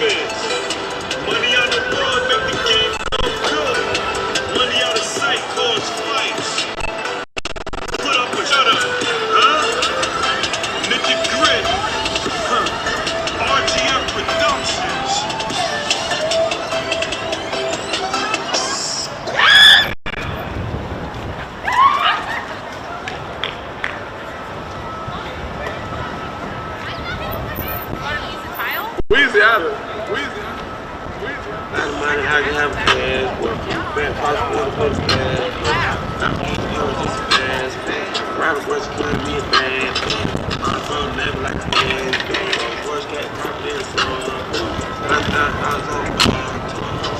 is. Money on the board make the game so good. Money out of sight cause fights. Put up or shut up, huh? Ninja Grit, RGM Productions. Louisiana. Not money, how you have cash, bad possible for the cash, private voice couldn't be a bad on the phone, never like a man, voice got property in front, I was on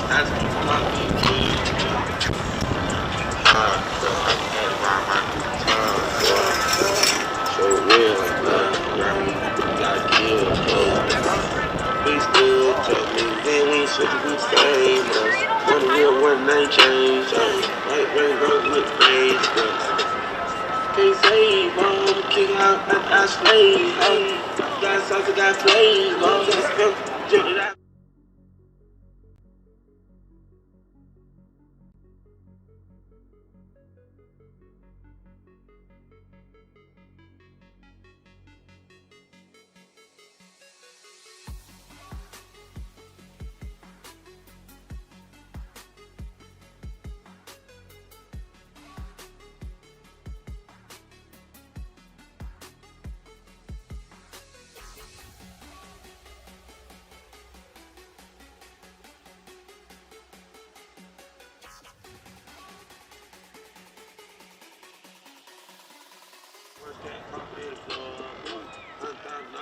that's my so real, got killed, we still jumping, then we switch we famous. One real, one name change. Right brain goes with praise. Can't save, kick out, I slave. Got sauce, got flavor. Jump it out.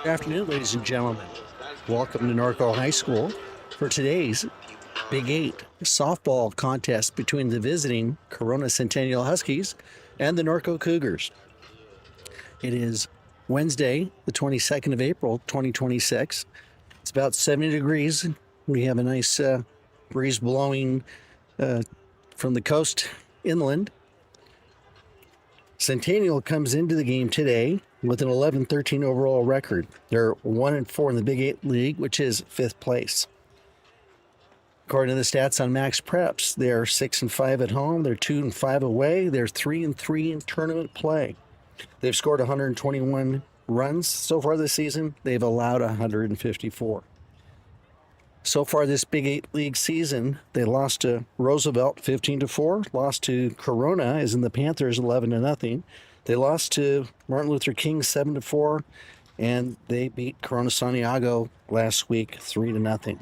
Good afternoon, ladies and gentlemen. Welcome to Norco High School for today's Big 8 softball contest between the visiting Corona Centennial Huskies and the Norco Cougars. It is Wednesday, the 22nd of April, 2026. It's about 70 degrees. We have a nice breeze blowing from the coast inland. Centennial comes into the game today with an 11-13 overall record. They're 1-4 in the Big 8 League, which is 5th place. According to the stats on Max Preps, they're 6-5 at home, they're 2-5 away, they're 3-3 in tournament play. They've scored 121 runs so far this season. They've allowed 154. So far this Big 8 League season, they lost to Roosevelt 15-4, lost to Corona, as in the Panthers 11-0. They lost to Martin Luther King 7-4, and they beat Corona Santiago last week 3-0.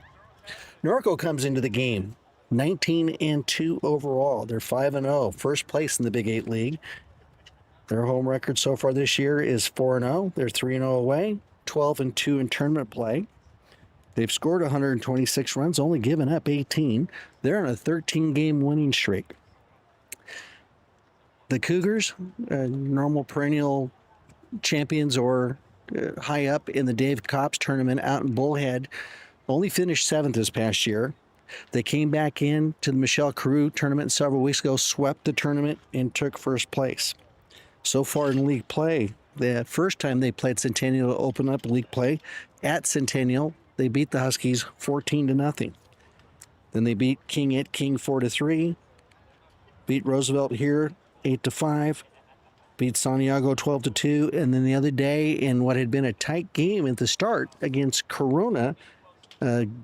Norco comes into the game 19-2 overall. They're 5-0, first place in the Big 8 League. Their home record so far this year is 4-0. They're 3-0 away, 12-2 in tournament play. They've scored 126 runs, only given up 18. They're on a 13-game winning streak. The Cougars, normal perennial champions or high up in the Dave Copps tournament out in Bullhead, only finished 7th this past year. They came back in to the Michelle Carew tournament several weeks ago, swept the tournament, and took first place. So far in league play, the first time they played Centennial to open up league play at Centennial, they beat the Huskies 14-0. Then they beat King at King 4-3, beat Roosevelt here 8-5, beat Santiago 12-2, and then the other day in what had been a tight game at the start against Corona,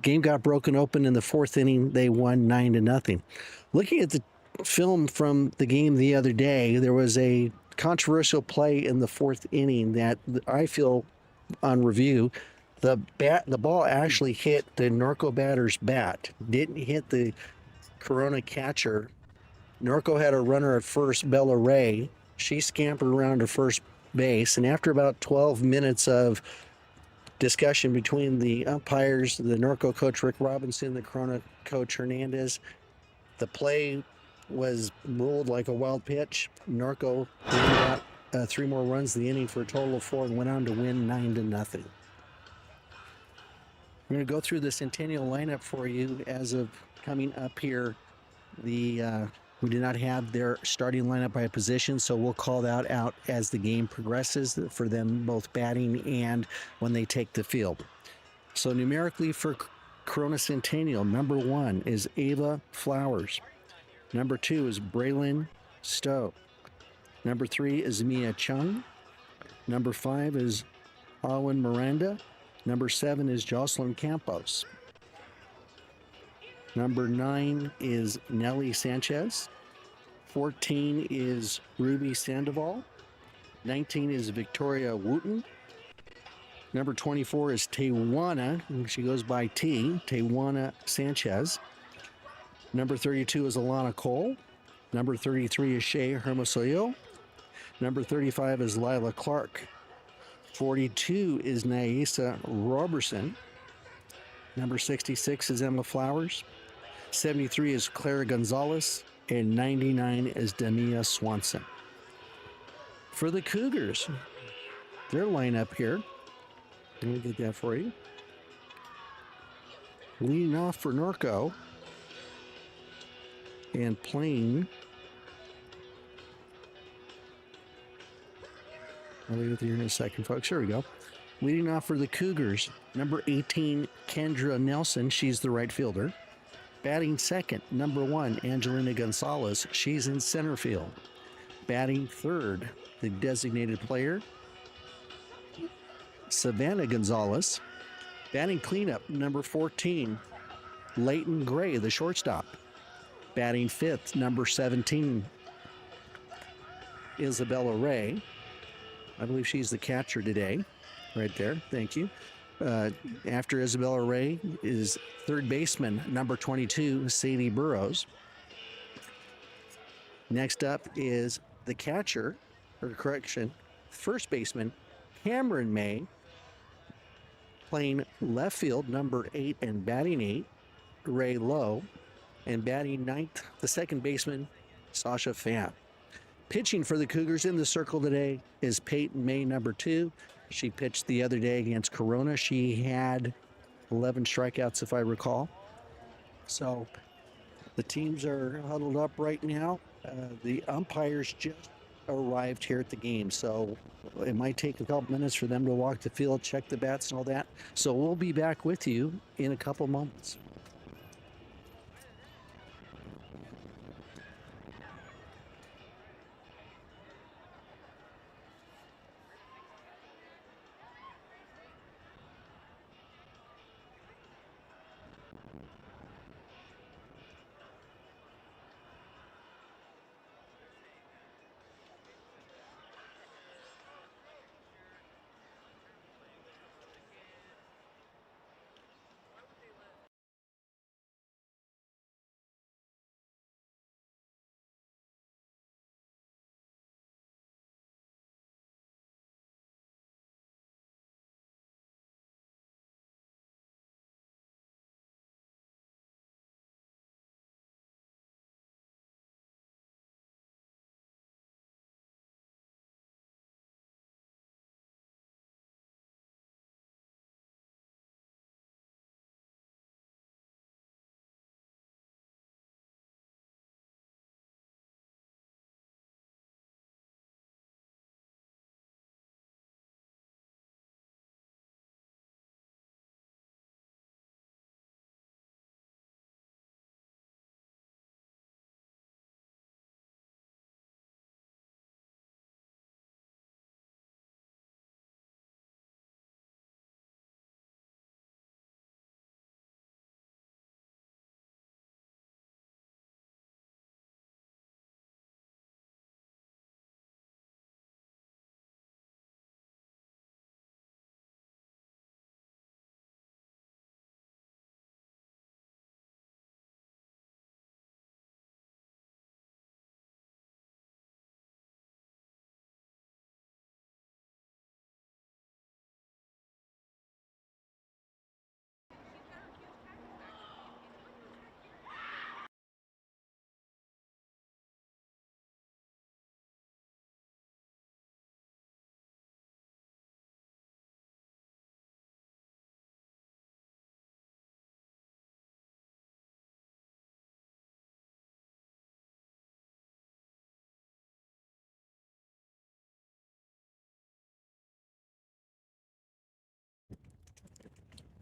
game got broken open in the 4th inning. They won 9-0. Looking at the film from the game the other day, there was a controversial play in the 4th inning that I feel on review, the ball actually hit the Norco batter's bat, didn't hit the Corona catcher. Norco had a runner at first, Bella Ray. She scampered around to first base, and after about 12 minutes of discussion between the umpires, the Norco coach Rick Robinson, the Corona coach Hernandez, the play was ruled like a wild pitch. Norco got 3 more runs in the inning for a total of 4 and went on to win 9-0. We're going to go through the Centennial lineup for you as of coming up here. We do not have their starting lineup by position, so we'll call that out as the game progresses for them, both batting and when they take the field. So numerically for Corona Centennial, number 1 is Ava Flowers. Number 2 is Braylon Stowe. Number 3 is Mia Chung. Number 5 is Owen Miranda. Number 7 is Jocelyn Campos. Number 9 is Nellie Sanchez. 14 is Ruby Sandoval. 19 is Victoria Wooten. Number 24 is Tawana. She goes by Tawana Sanchez. Number 32 is Alana Cole. Number 33 is Shea Hermosillo. Number 35 is Lila Clark. 42 is Naisa Robertson. Number 66 is Emma Flowers. 73 is Clara Gonzalez. And 99 is Damia Swanson. For the Cougars, their lineup here. Let me get that for you. Leading off for Norco and playing. I'll leave it here in a second, folks. Here we go. Leading off for the Cougars, number 18, Kendra Nelson. She's the right fielder. Batting second, number 1, Angelina Gonzalez. She's in center field. Batting third, the designated player, Savannah Gonzalez. Batting cleanup, number 14, Leighton Gray, the shortstop. Batting fifth, number 17, Isabella Ray. I believe she's the catcher today. Right there. Thank you. After Isabella Ray is third baseman, number 22, Sadie Burrows. Next up is the catcher, first baseman, Cameron May. Playing left field, number 8 and batting 8, Ray Lowe. And batting ninth, the second baseman, Sasha Pham. Pitching for the Cougars in the circle today is Peyton May, number 2. She pitched the other day against Corona. She had 11 strikeouts, if I recall. So the teams are huddled up right now. The umpires just arrived here at the game, so it might take a couple minutes for them to walk the field, check the bats and all that. So we'll be back with you in a couple moments.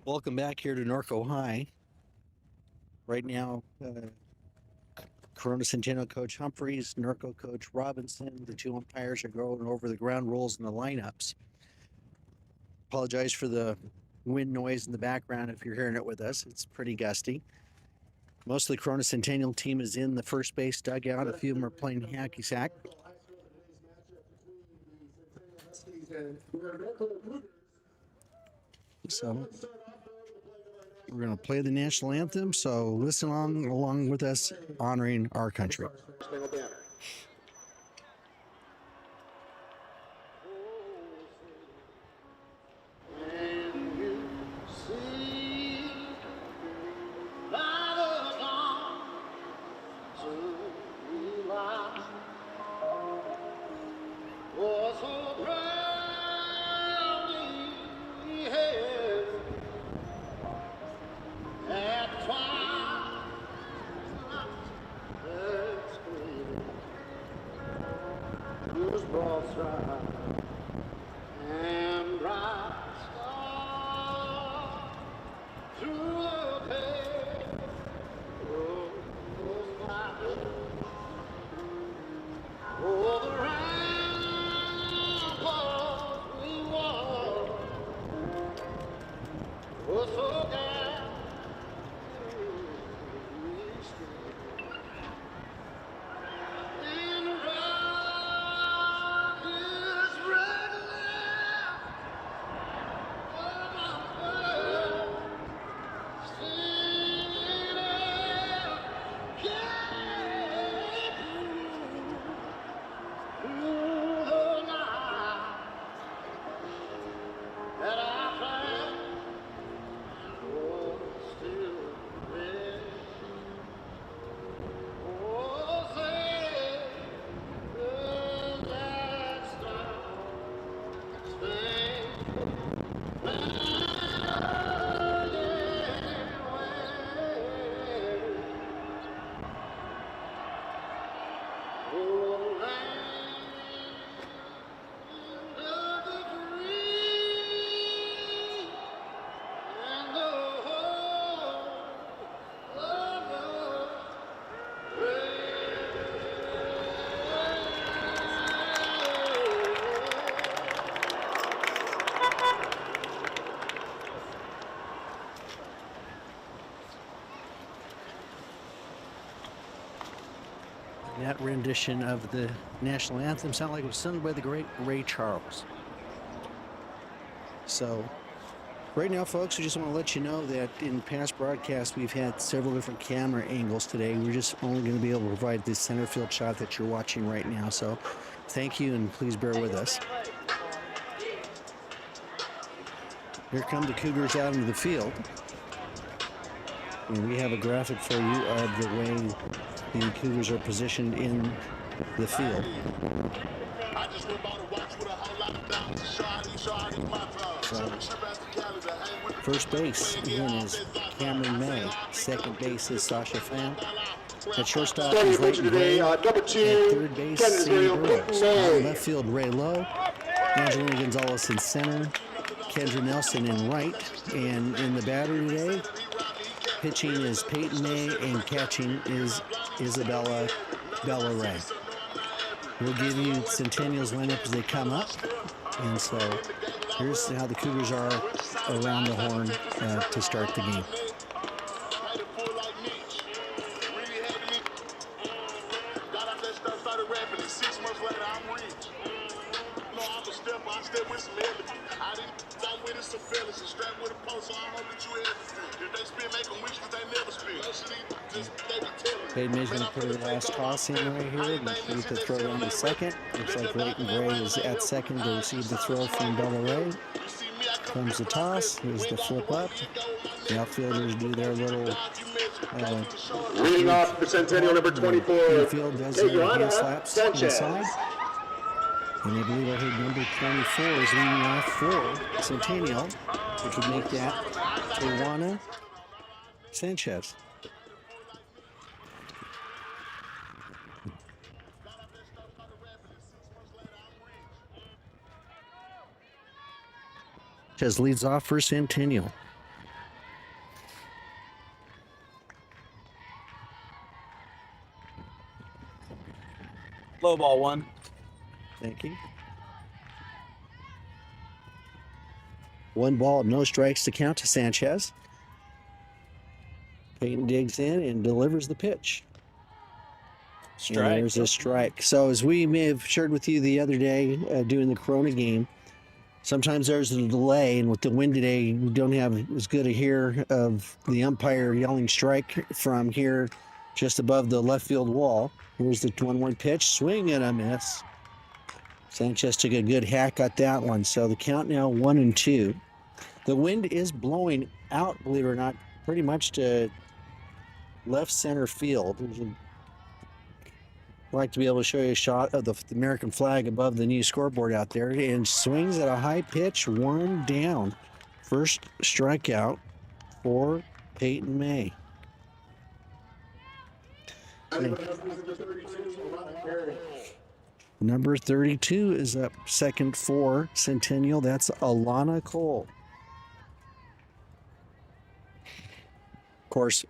Welcome back here to Norco High. Right now, Corona Centennial Coach Humphreys, Norco Coach Robinson, the two umpires are going over the ground rules and the lineups. Apologize for the wind noise in the background if you're hearing it with us. It's pretty gusty. Most of the Corona Centennial team is in the first base dugout. A few of them are playing hacky sack. So we're going to play the national anthem. So listen along with us, honoring our country. And bright star through the pale oh, the ramparts we walked was so gallantly stood. And the rockets red left of my world, singing out, yeah, through the night that I found was still red. Oh, say, does that star-spangled That rendition of the national anthem sounded like it was sung by the great Ray Charles. So right now, folks, we just want to let you know that in past broadcasts, we've had several different camera angles today. We're just only going to be able to provide the center field shot that you're watching right now. So thank you, and please bear with us. Here come the Cougars out into the field. And we have a graphic for you of the way the Cougars are positioned in the field. First base again is Cameron May. Second base is Sasha Pham. At shortstop is Leighton Gray. At third base, Sam Brooks. On left field, Ray Lowe. Angelina Gonzalez in center. Kendra Nelson in right. And in the battery today, pitching is Peyton May and catching is Isabella Bella Ray. We'll give you Centennial's lineup as they come up. And so here's how the Cougars are around the horn to start the game. Peyton May's going to put her last toss in right here and receive the throw on the second. Looks like Leighton Gray is at second to receive the throw from Bella Ray. Comes the toss. Here's the flip up. The outfielders do their little leading off for Centennial number 24. The field does their hand slaps inside. And I believe I heard number 24 is leading off for Centennial, which would make that Tawana Sanchez. Sanchez leads off for Centennial. Low ball 1. Thank you. 1 ball, no strikes to count to Sanchez. Peyton digs in and delivers the pitch. Strike. And there's a strike. So as we may have shared with you the other day doing the Corona game, sometimes there's a delay, and with the wind today, we don't have as good a hear of the umpire yelling strike from here just above the left field wall. Here's the 1-1 pitch, swing and a miss. Sanchez took a good hack at that one. So the count now 1-2. The wind is blowing out, believe it or not, pretty much to left center field. I'd like to be able to show you a shot of the American flag above the new scoreboard out there, and swings at a high pitch, 1 down. First strikeout for Peyton May. Number 32 is up second for Centennial. That's Alana Cole. Of course,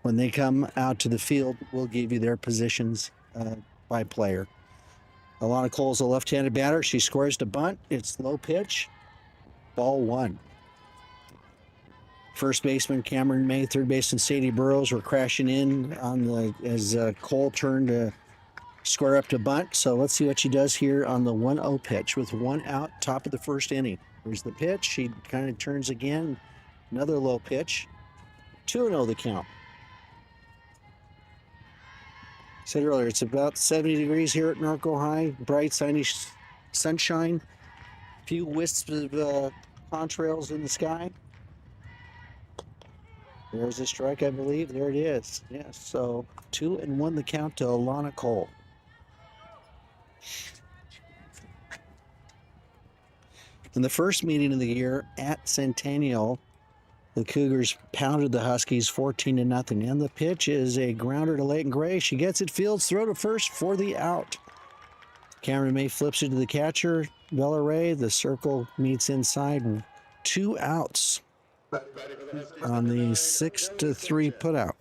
when they come out to the field, we'll give you their positions by player. Alana Cole's a left-handed batter. She scores to bunt. It's low pitch. Ball 1. First baseman Cameron May, third baseman Sadie Burrows were crashing in on as Cole turned to square up to bunt. So let's see what she does here on the 1-0 pitch with 1 out, top of the first inning. Here's the pitch. She kind of turns again. Another low pitch. 2-0 the count. Said earlier, it's about 70 degrees here at Norco High. Bright, sunny sunshine. A few wisps of contrails in the sky. There's a strike, I believe. There it is. Yes, so 2-1 the count to Alana Cole. In the first meeting of the year at Centennial, the Cougars pounded the Huskies 14-0. And the pitch is a grounder to Leighton Gray. She gets it, fields, throw to first for the out. Cameron May flips it to the catcher, Bella Ray. The circle meets inside. 2 outs on the 6-3 putout.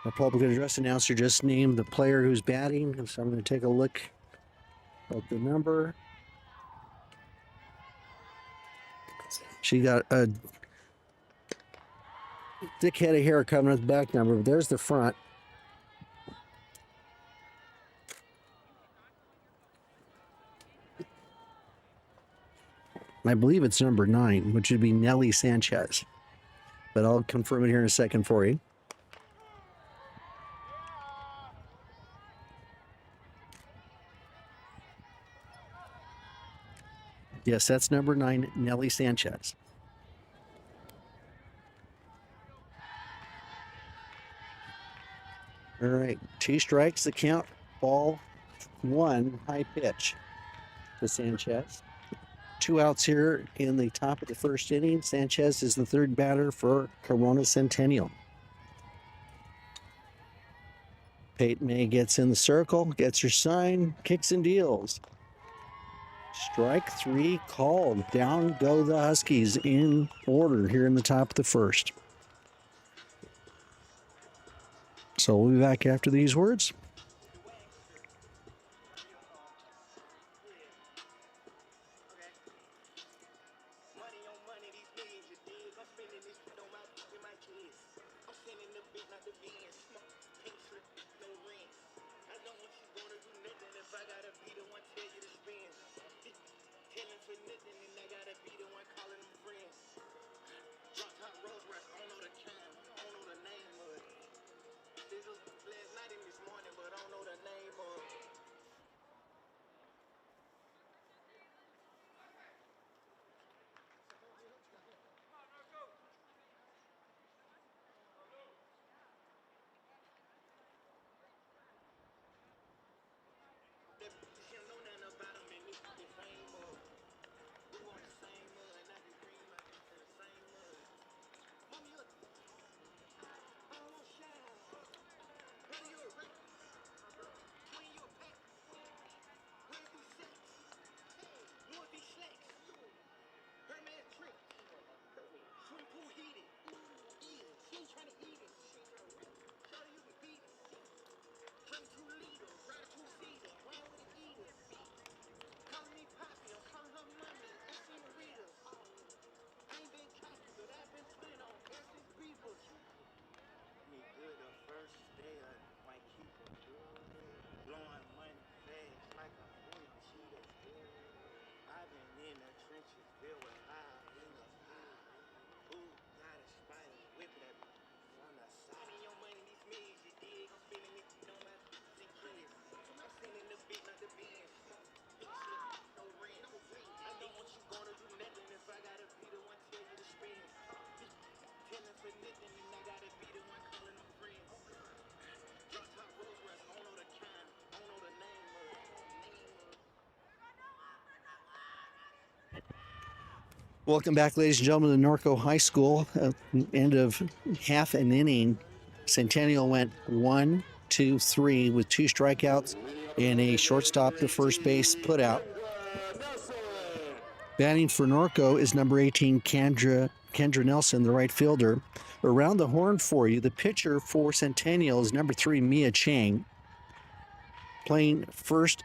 Our public address announcer just named the player who's batting, so I'm going to take a look at the number. She got a thick head of hair coming at the back number, but there's the front. I believe it's number 9, which would be Nelly Sanchez. But I'll confirm it here in a second for you. Yes, that's number 9, Nelly Sanchez. All right, 2 strikes, the count, ball 1, high pitch to Sanchez. 2 outs here in the top of the first inning. Sanchez is the third batter for Corona Centennial. Peyton May gets in the circle, gets her sign, kicks and deals. Strike 3 called. Down go the Huskies in order here in the top of the first. So we'll be back after these words. Welcome back, ladies and gentlemen, to Norco High School. End of half an inning. Centennial went 1, 2, 3 with 2 strikeouts and a shortstop to first base putout. Batting for Norco is number 18, Kendra Nelson, the right fielder. Around the horn for you, the pitcher for Centennial is number 3, Mia Chang. Playing first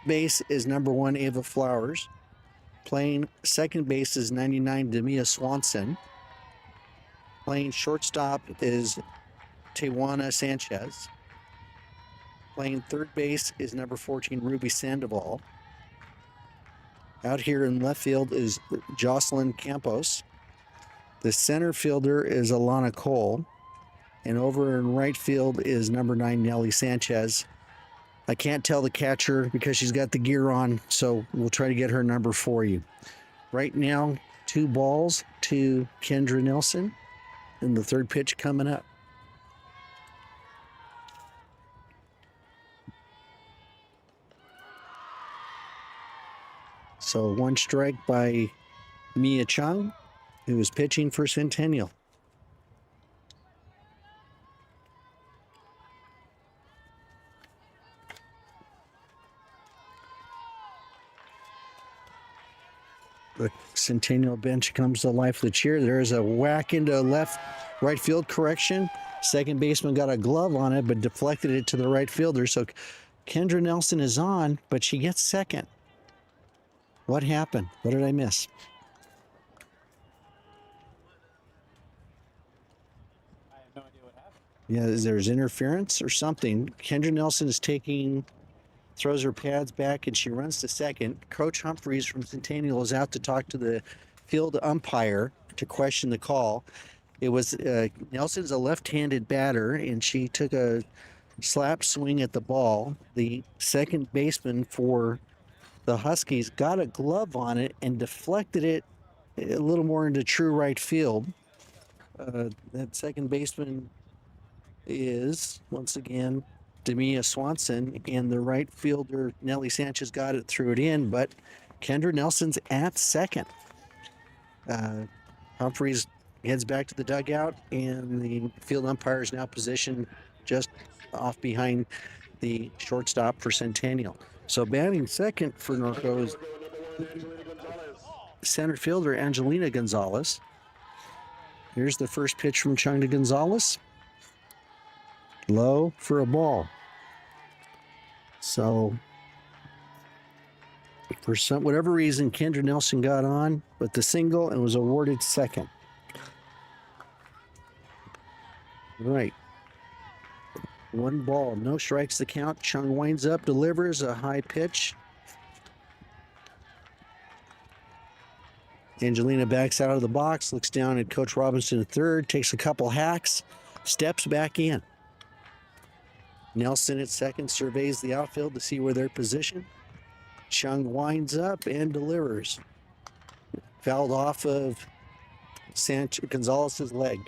base is number 1, Ava Flowers. Playing second base is 99, Demia Swanson. Playing shortstop is Tewana Sanchez. Playing third base is number 14, Ruby Sandoval. Out here in left field is Jocelyn Campos. The center fielder is Alana Cole. And over in right field is number 9, Nellie Sanchez. I can't tell the catcher because she's got the gear on, so we'll try to get her number for you. Right now, 2 balls to Kendra Nelson, and the third pitch coming up. So 1 strike by Mia Chung, who is pitching for Centennial. The Centennial bench comes to life with a cheer. There's a whack into right field correction. Second baseman got a glove on it, but deflected it to the right fielder. So Kendra Nelson is on, but she gets second. What happened? What did I miss? I have no idea what happened. Yeah, there's interference or something. Kendra Nelson is throws her pads back, and she runs to second. Coach Humphreys from Centennial is out to talk to the field umpire to question the call. It was Nelson's a left-handed batter, and she took a slap swing at the ball. The second baseman for the Huskies got a glove on it and deflected it a little more into true right field. That second baseman is, once again, Demia Swanson, and the right fielder, Nellie Sanchez, got it, threw it in, but Kendra Nelson's at second. Humphreys heads back to the dugout, and the field umpire is now positioned just off behind the shortstop for Centennial. So batting second for Norco is center fielder Angelina Gonzalez. Here's the first pitch from Chung to Gonzalez. Low for a ball. So, for whatever reason, Kendra Nelson got on with the single and was awarded second. Right. 1 ball, no strikes to count. Chung winds up, delivers a high pitch. Angelina backs out of the box, looks down at Coach Robinson at third, takes a couple hacks, steps back in. Nelson at second surveys the outfield to see where they're positioned. Chung winds up and delivers. Fouled off of Gonzalez's leg.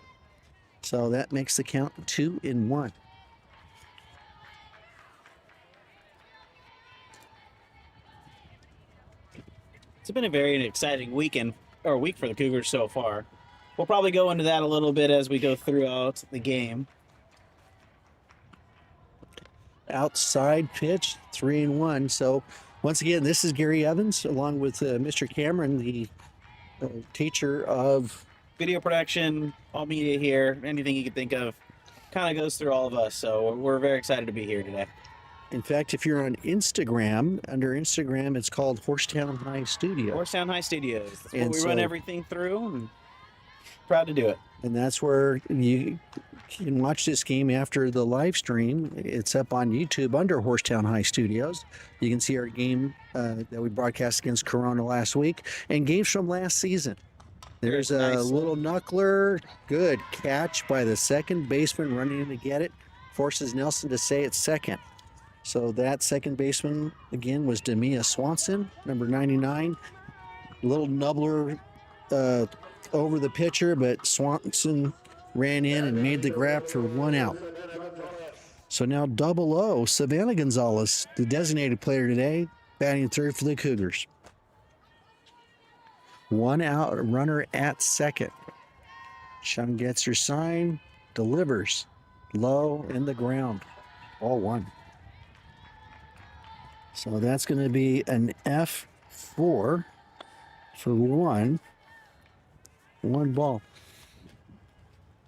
So that makes the count 2-1. It's been a very exciting week for the Cougars so far. We'll probably go into that a little bit as we go throughout the game. Outside pitch, 3-1. So once again, this is Gary Evans along with Mr. Cameron, the teacher of Video production, all media here, anything you can think of, kind of goes through all of us. So we're very excited to be here today. In fact, if you're on Instagram, under Instagram, it's called HorseTown High Studio. HorseTown High Studios. That's And what we run so- everything through, and proud to do it. And that's where you can watch this game after the live stream. It's up on YouTube under Horstown High Studios. You can see our game that we broadcast against Corona last week and games from last season. There's a Nice. little knuckler. Good catch by the second baseman running in to get it. Forces Nelson to say it's second. So that second baseman, again, was Demia Swanson, number 99. Little nubbler over the pitcher, but Swanson ran in and made the grab for 1 out. So now 0-0, Savannah Gonzalez, the designated player today, batting third for the Cougars. 1 out, runner at second. Chung gets her sign, delivers. Low in the ground. Ball 1. So that's going to be an F4 for 1 ball.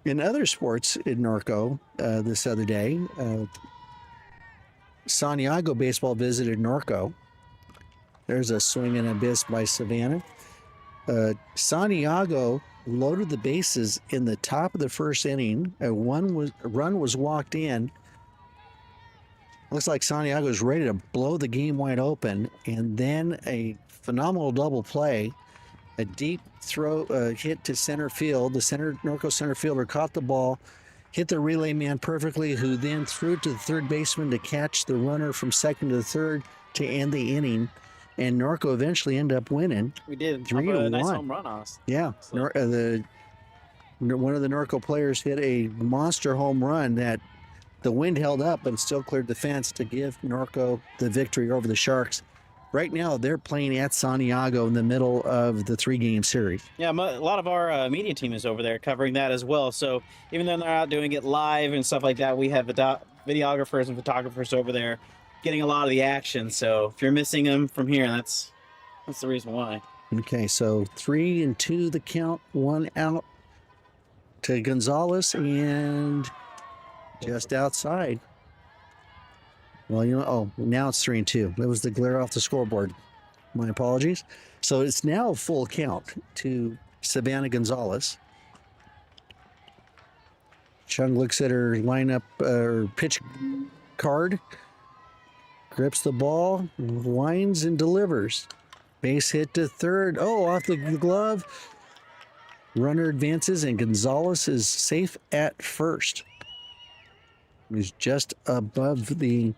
In other sports in Norco this other day, Santiago baseball visited Norco. There's a swing and a miss by Savannah. Santiago loaded the bases in the top of the first inning. A run was walked in. Looks like Santiago is ready to blow the game wide open, and then a phenomenal double play. A deep throw hit to center field. The Norco center fielder caught the ball, hit the relay man perfectly, who then threw it to the third baseman to catch the runner from second to third to end the inning. And Norco eventually ended up winning. We did 3-1. Nice home run on us. Yeah, So- one of the Norco players hit a monster home run that the wind held up but still cleared the fence to give Norco the victory over the Sharks. Right now, they're playing at Santiago in the middle of the 3-game series. Yeah, a lot of our media team is over there covering that as well. So even though they're out doing it live and stuff like that, we have videographers and photographers over there getting a lot of the action. So if you're missing them from here, that's the reason why. Okay, so 3-2 the count, 1 out to Gonzalez and just outside. Well, now it's 3-2. That was the glare off the scoreboard. My apologies. So it's now a full count to Savannah Gonzalez. Chung looks at her lineup or pitch card, grips the ball, winds and delivers. Base hit to third. Oh, off the glove. Runner advances and Gonzalez is safe at first. He's just above the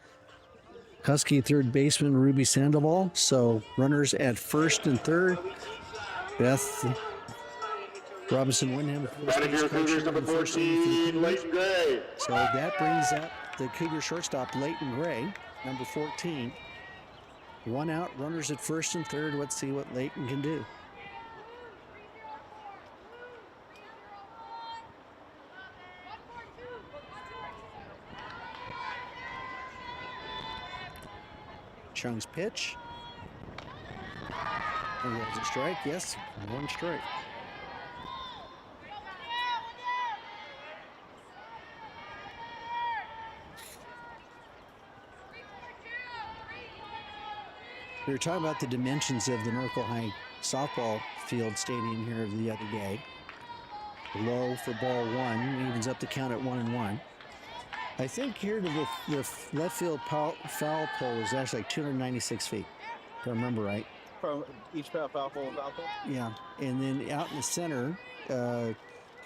Husky third baseman Ruby Sandoval. So runners at first and third. Beth Robinson Wyndham. Batting here, Cougars number 14, Leighton Gray. So that brings up the Cougar shortstop Leighton Gray, number 14. 1 out, runners at first and third. Let's see what Leighton can do. Chung's pitch. And there's a strike. Yes, 1 strike. We were talking about the dimensions of the Norco High softball field stadium here the other day. Low for ball 1, evens up the count at 1-1. I think here to the left field foul pole is actually like 296 feet, if I remember right. From each foul pole. Yeah, and then out in the center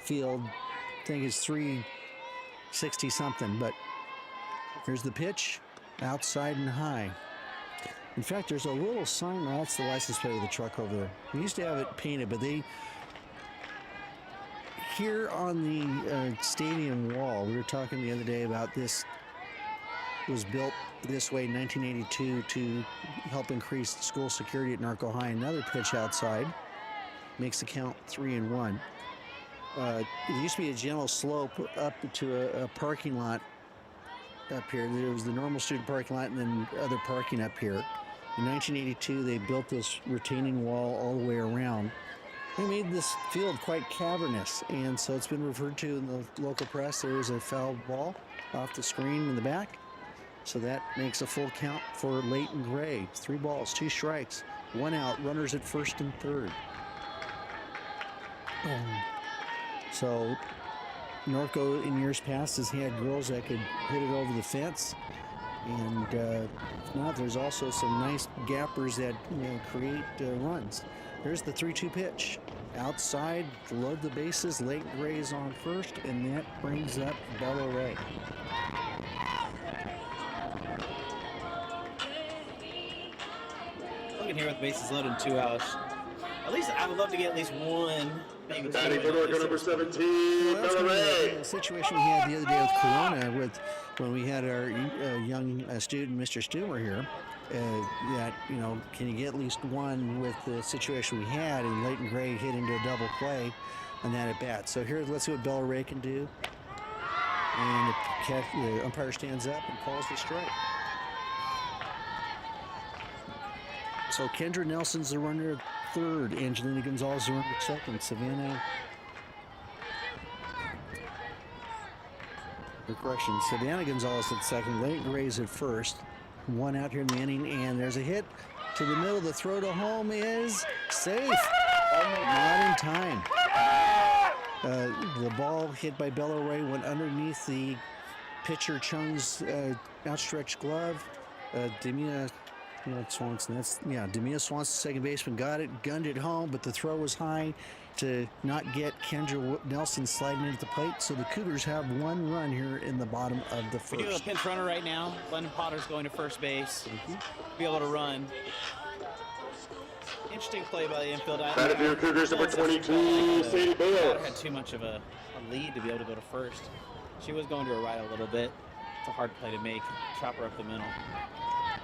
field, I think it's 360 something. But here's the pitch, outside and high. In fact, there's a little sign. Oh, that's the license plate of the truck over there. We used to have it painted, but here on the stadium wall, we were talking the other day about this was built this way in 1982 to help increase school security at Norco High. Another pitch outside makes the count 3-1. It used to be a gentle slope up to a parking lot up here. There was the normal student parking lot and then other parking up here. In 1982, they built this retaining wall all the way around. They made this field quite cavernous, and so it's been referred to in the local press. There was a foul ball off the screen in the back. So that makes a full count for Leighton Gray. 3 balls, 2 strikes, 1 out, runners at first and third. So Norco in years past has had girls that could hit it over the fence. And if not, there's also some nice gappers that create runs. Here's the 3-2 pitch. Outside, load the bases. Leighton Gray is on first, and that brings up Bella Ray. Looking here with bases loaded and 2 outs. At least I would love to get at least 1, maybe 2. Batting for Norco number 17, Well, that's Bella Ray. the situation we had the other day with Corona, when we had our young student, Mr. Stumer, here. that, can you get at least one with the situation we had? And Leighton Gray hit into a double play on that at bat. So here, let's see what Bella Ray can do. And the umpire stands up and calls the strike. So Kendra Nelson's the runner at third. Angelina Gonzalez the runner at second. Savannah Gonzalez at second. Leighton Gray's at first. One out here in the inning, and there's a hit to the middle. The throw to home is safe. Not in time. The ball hit by Bella Ray went underneath the pitcher Chung's outstretched glove. Demia Swanson. Demia Swanson, second baseman, got it, gunned it home, but the throw was high to not get Kendra Nelson sliding into the plate. So the Cougars have one run here in the bottom of the first. We do have a pinch runner right now. London Potter's going to first base. Be able to run. Interesting play by the infield. Battlefield Cougars number 22, Sadie Bales. Had too much of a lead to be able to go to first. She was going to her right a little bit. It's a hard play to make. Chop her up the middle.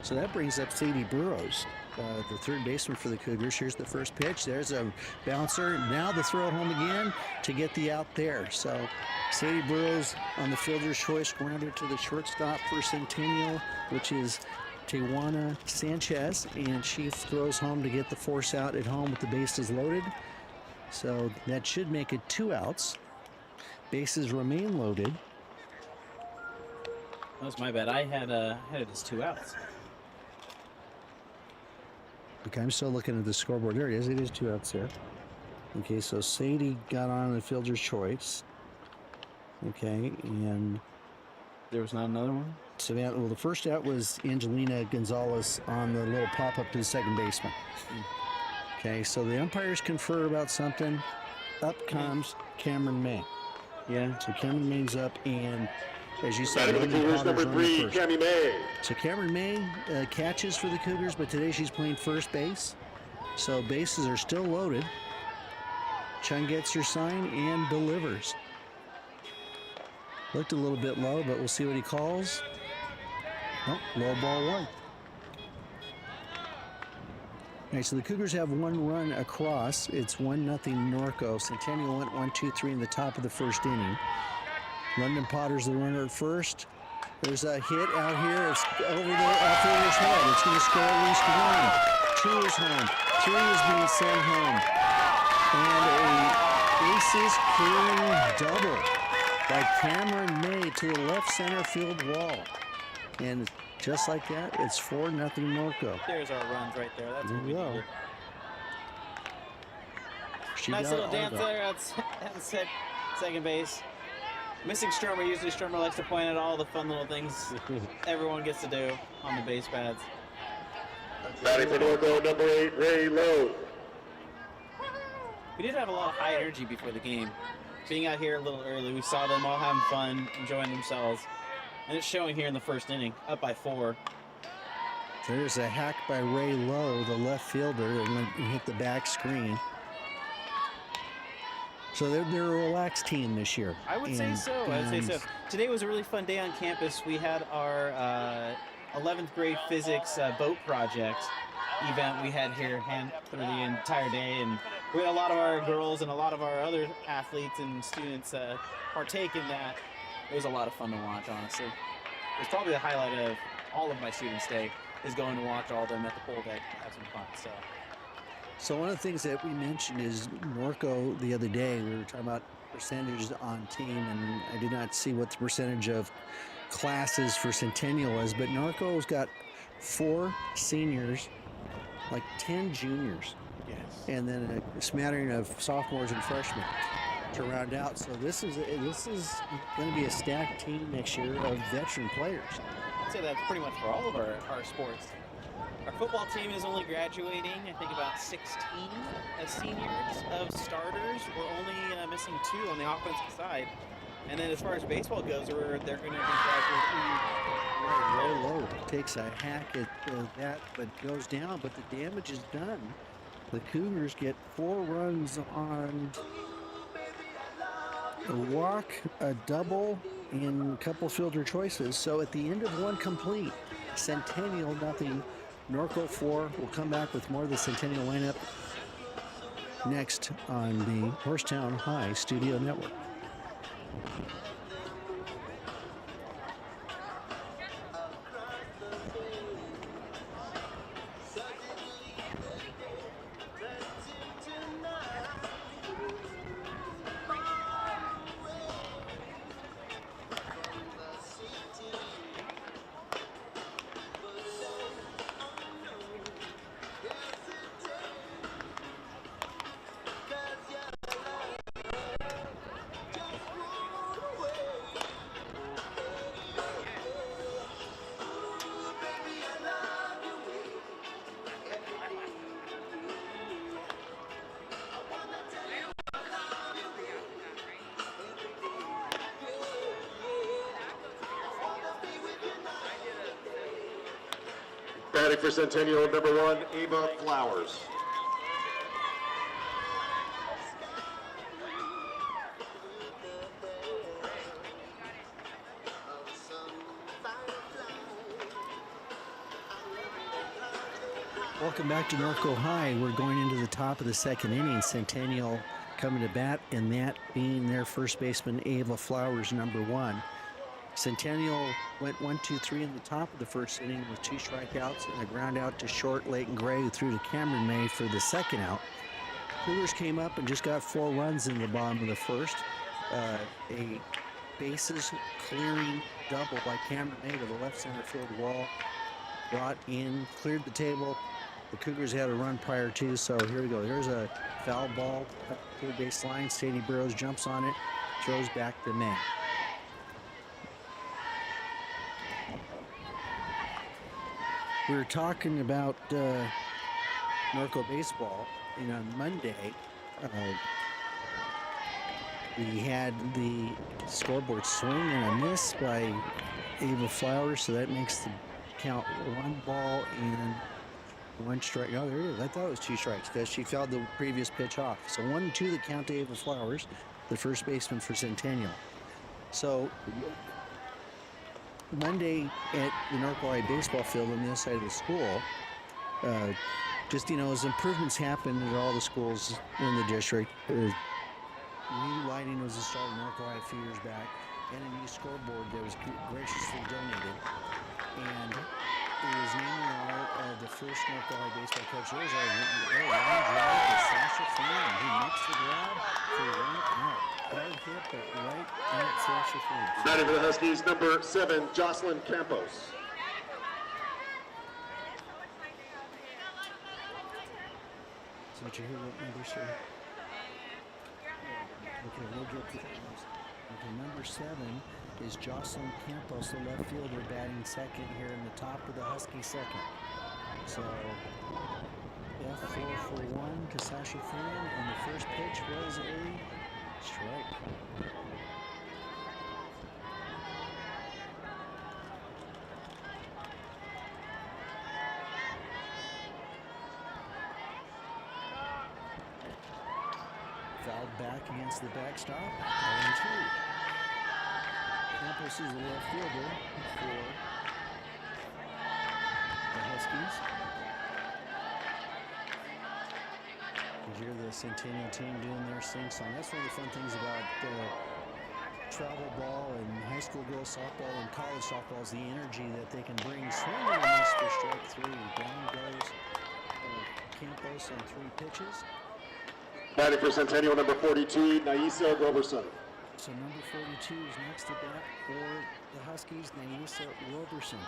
So that brings up Sadie Burrows, the third baseman for the Cougars. Here's the first pitch. There's a bouncer. Now the throw home again to get the out there. So Sadie Burrows on the fielder's choice, grounded to the shortstop for Centennial, which is Tijuana Sanchez, and she throws home to get the force out at home with the bases loaded. So that should make it 2 outs. Bases remain loaded. That was my bad. I had it as 2 outs. Okay, I'm still looking at the scoreboard. There it is. It is 2 outs there. Okay, so Sadie got on the fielder's choice. Okay, and there was not another one? Savannah, well, the first out was Angelina Gonzalez on the little pop-up to the second baseman. Okay, so the umpires confer about something. Up comes Cameron May. Yeah. So Cameron May's up, and as you said, Batting for the Cougars number 3, Cammy May. So Cameron May catches for the Cougars, but today she's playing first base. So bases are still loaded. Chung gets her sign and delivers. Looked a little bit low, but we'll see what he calls. Oh, low ball one. All right, so the Cougars have one run across. It's 1-0 Norco. Centennial went 1-2-3 in the top of the first inning. London Potter's the runner at first. There's a hit out here. It's over there, outfielder's head. It's going to score at least 1. 2 is home. 3 is being sent home. And a bases clearing double by Cameron May to the left center field wall. And just like that, it's 4-0 Norco. There's our runs right there. That's what we go. needed. Nice little dance there at second base. Missing Stromer. Usually Stromer likes to point out all the fun little things everyone gets to do on the base pads. Batting for Norco, number 8, Ray Lowe. We did have a lot of high energy before the game. Being out here a little early, we saw them all having fun, enjoying themselves. And it's showing here in the first inning, up by 4. There's a hack by Ray Lowe, the left fielder, and hit the back screen. So they're a relaxed team this year. I would say so. Today was a really fun day on campus. We had our 11th grade physics boat project event we had here through the entire day, and we had a lot of our girls and a lot of our other athletes and students partake in that. It was a lot of fun to watch, honestly. It was probably the highlight of all of my students' day is going to watch all of them at the pool deck and have some fun. So one of the things that we mentioned is Norco the other day. We were talking about percentages on team, and I did not see what the percentage of classes for Centennial was, but Norco's got 4 seniors, like 10 juniors. Yes. And then a smattering of sophomores and freshmen to round out. So this is going to be a stacked team next year of veteran players. I'd say that's pretty much for all of our sports. Our football team is only graduating, I think, about 16 as seniors of starters. We're only missing 2 on the offensive side. And then as far as baseball goes, they're going to be graduating. Ray Lowe takes a hack at that, but goes down, but the damage is done. The Cougars get 4 runs on a walk, a double, and a couple fielder choices. So at the end of 1 complete, Centennial 0, Norco 4. We'll come back with more of the Centennial lineup next on the HorseTown High Studio Network. Batting for Centennial, number 1, Ava Flowers. Welcome back to Norco High. We're going into the top of the second inning. Centennial coming to bat, and that being their first baseman, Ava Flowers, number 1. Centennial went 1-2-3 in the top of the first inning with 2 strikeouts and a ground out to short. Leighton Gray, who threw to Cameron May for the second out. Cougars came up and just got 4 runs in the bottom of the first. A bases clearing double by Cameron May to the left center field wall. Brought in, cleared the table. The Cougars had a run prior to, so here we go. Here's a foul ball, third base line. Sadie Burrows jumps on it, throws back to May. We were talking about Norco baseball, and on Monday, we had the scoreboard swing and a miss by Ava Flowers, so that makes the count 1 ball and 1 strike. Oh, there it is. I thought it was 2 strikes because she fouled the previous pitch off. So 1-2 the count to Ava Flowers, the first baseman for Centennial. So Monday at the Norco High baseball field on the other side of the school, just, as improvements happened at all the schools in the district, new lighting was installed in Norco High a few years back, and a new scoreboard that was graciously donated. And it was named in honor of the first Norco High baseball coach. There was a line drive to Sasha Freeman, who makes the grab for 1 out. Hard hit, but right at Sasha Freeman. Batting for the Huskies, number 7, Jocelyn Campos. So did you hear what number, sir? Okay, we'll get to that. Okay, number 7 is Jocelyn Campos, the left fielder, batting second here in the top of the Husky second. So F4 for 1 to Sasha Freeman, and the first pitch was a strike. Fouled back against the backstop. 0-2. Campos is the left fielder for the Huskies. You hear the Centennial team doing their sing song. That's one of the fun things about travel ball and high school girls softball and college softball is the energy that they can bring. Swinging and miss for strike 3. Down goes Campos on 3 pitches. Batting for Centennial, number 42, Naisa Roberson. So number 42 is next to bat for the Huskies, Naisa Roberson.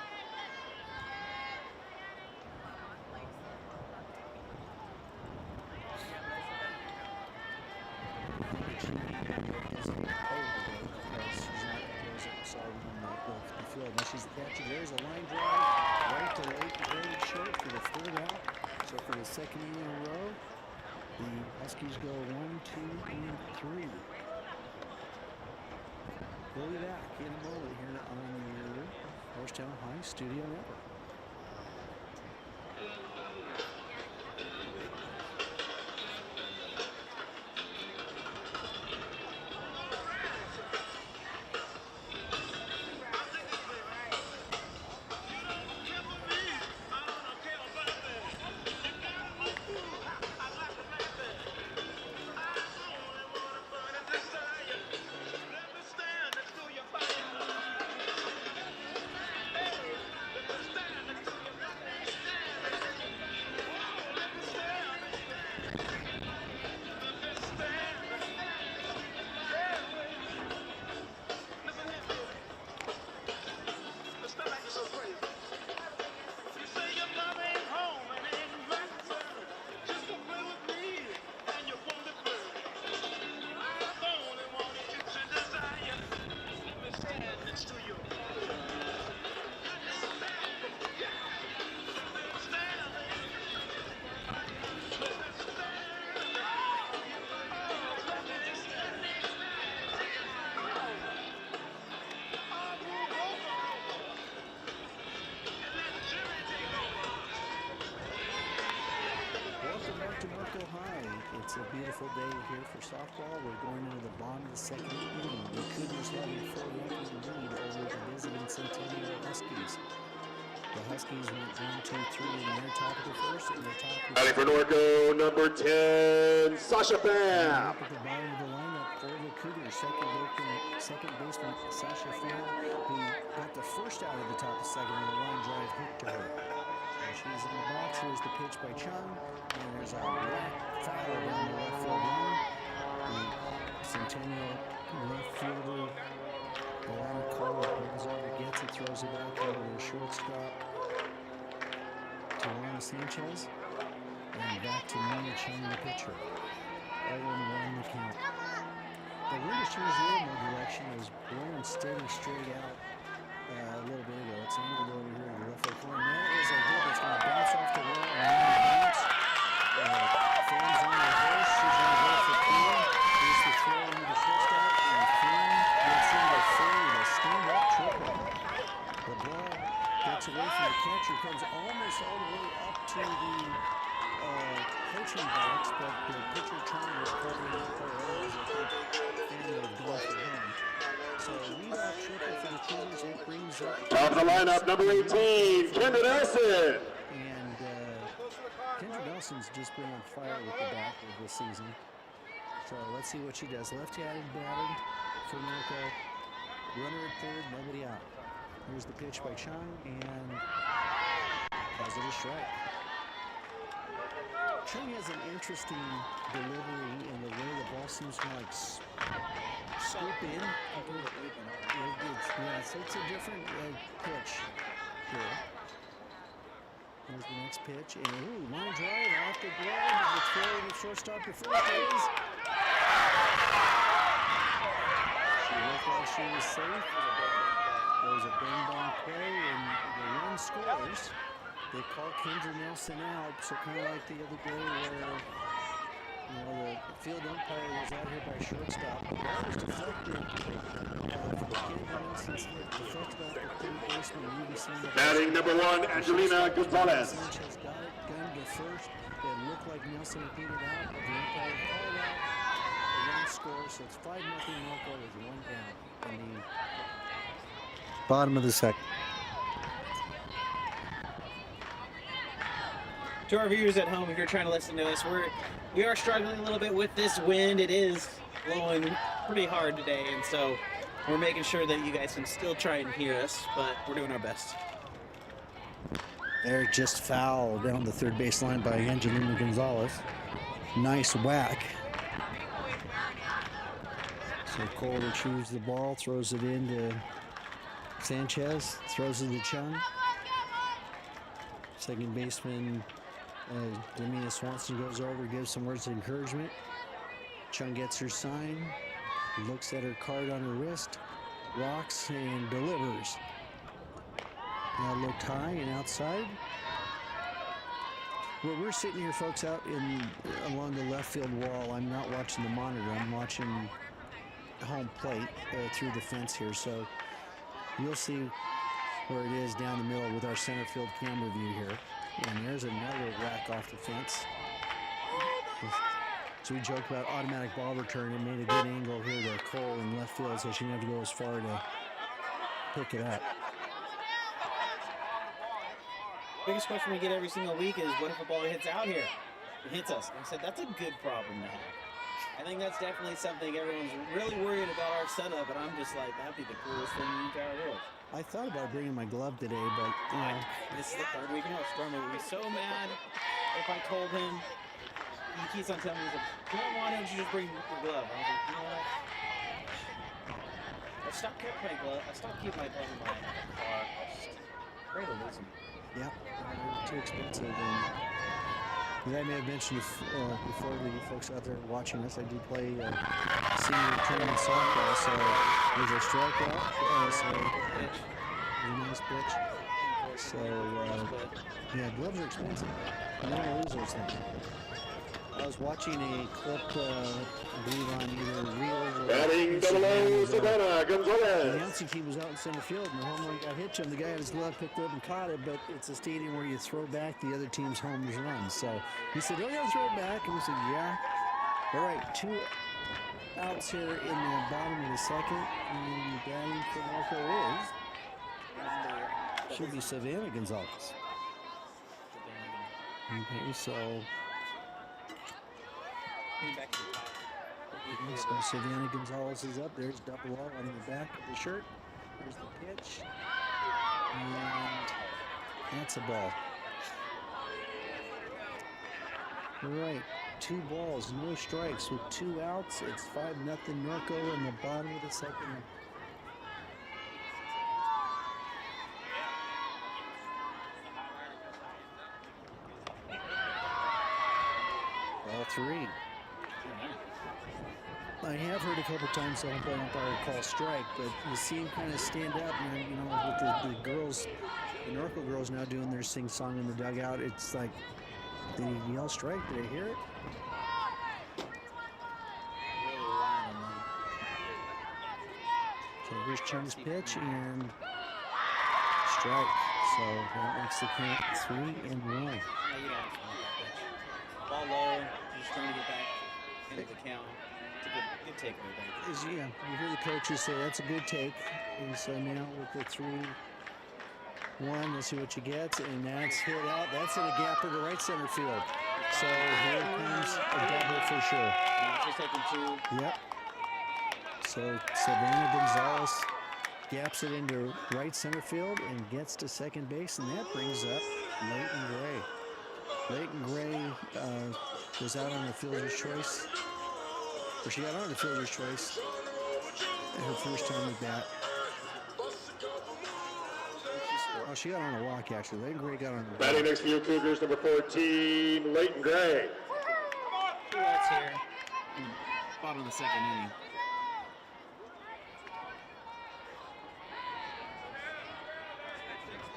She's the catcher. There's a line drive right to late very short for the 3rd out. So for the 2nd inning in a row, the Huskies go 1, 2, and 3. We'll be back in a moment here on your HorseTown High Studio Network. beautiful day here for softball. We're going into the bottom of the second inning. The Cougars have a 4-0 lead over the visiting Centennial Huskies. The Huskies went 1, 2, 3 in their top of the first, and their top of the Batting for Norco, number 10, Sasha Pham. Up at the bottom of the lineup for the Cougars, second baseman Sasha Pham, who got the first out of the top of second on a line drive hook to her. And she's in the box. Here's the pitch by Chung, and there's a black foul down the left field line. The Centennial left fielder, Alana Cole, runs over, gets it, throws it back over to the shortstop, Tawana Sanchez, and back to Nina Chung, the pitcher. 0-1 the count. The wind has changed a little more direction. It was blowing steady straight out a little bit ago. It's angled over here in the left field corner. There is a hit that's going to bounce off the wall and bounce. Pham's on the horse. She's going to go for Phelan. Here's the throw into the shortstop, and Phelan gets into third. A stand-up triple. The ball gets away from the catcher, comes almost all the way up to the coaching box, but the pitcher trying to record it up for errors. I think Phan would have gone for him. So lead-off triple for the Cougars. It brings up Top of the lineup, number 18, Kendra Nelson. And Kendra Nelson's just been on fire with the bat this season. So let's see what she does. Left-handed batting for Norco. Runner at third, nobody out. Here's the pitch by Chung, and calls it a strike. Chung has an interesting delivery in the way the ball seems to like swoop in. So it's a different pitch here. Here's the next pitch, and line drive off the glove. The throw to shortstop to first base. She looked like she was safe. There was a bang-bang play, and the run scores. They call Kendra Nelson out, so kind of like the other day where the field umpire was out here by shortstop. The ball was deflected from Kendra Nelson's hit, deflected off the third baseman. Batting number 1, Angelina Gonzalez. Sanchez got it, gunned to first. It looked like Nelson had beat it out, but the umpire called out. The run scores, so it's 5-0 Norco with one down in the bottom of the second. To our viewers at home, if you're trying to listen to us, we are struggling a little bit with this wind. It is blowing pretty hard today, and so we're making sure that you guys can still try and hear us, but we're doing our best. They're just foul down the third base line by Angelina Gonzalez. Nice whack. So Cole retrieves the ball, throws it into Sanchez, throws it to Chung. Second baseman Damina Swanson goes over, gives some words of encouragement. Chung gets her sign, looks at her card on her wrist, rocks, and delivers. Now looked high and outside. Well, we're sitting here, folks, out along the left field wall. I'm not watching the monitor. I'm watching home plate through the fence here. So you'll see where it is down the middle with our center field camera view here. And there's another whack off the fence. So we joked about automatic ball return and made a good angle here to Cole in left field, so she didn't have to go as far to pick it up. Biggest question we get every single week is, what if a ball hits out here? It hits us. I said, that's a good problem to have. I think that's definitely something everyone's really worried about our setup, but I'm just like, that'd be the coolest thing in the entire world. I thought about bringing my glove today, but this is the third week in a row. Stormy would be so mad if I told him. He keeps on telling me, "Come on, why don't you just bring your glove?" I was like, you know what? I stopped keeping my glove. I stopped keeping my glove in my car. I just afraid of losing. yeah, they're too expensive. And as I may have mentioned before the folks out there watching us, I do play senior tournament softball, so there's a strikeout. So a nice pitch. So yeah, gloves are expensive. You don't want to lose those things. I was watching a clip, I believe on either Reels or Batting double O, Savannah the Gonzalez. announcing team was out in center field, and the home run got hit to him. The guy had his glove picked up and caught it, but it's a stadium where you throw back the other team's home runs. So he said, "Oh, yeah, throw it back." And we said, "Yeah, All right, 2 outs here in the bottom of the second, and the batting for Norco is should be Savannah Gonzalez. Okay, so Savannah Gonzalez is up. There's double O on the back of the shirt. There's the pitch, and that's a ball. All right, 2 balls, no strikes with 2 outs. It's 5-0 Norco in the bottom of the second. Ball 3. I have heard a couple times the umpire call strike, but you see him kind of stand up, and you know, with the girls, the Norco girls now doing their sing-song in the dugout. It's like, did he yell strike? Did I hear it? So here's Chung's pitch and strike. So that makes the count 3-1. Ball low, just trying to get back into the count. It's a good take right there. Yeah, you hear the coaches say that's a good take. And so now with the 3-1, let's see what you get. And that's hit out. That's in a gap to the right center field. So here comes a double for sure. Just taking 2. Yep. So Savannah Gonzalez gaps it into right center field and gets to second base, and that brings up Leighton Gray. Leighton Gray was out on the fielder's choice, or she got on the fielder's choice at her first time at bat. Oh, she got on a walk, actually. Leighton Gray got on a walk. Batting next for you, Cougars, number 14, Leighton Gray. 2 outs here in the bottom of the second inning.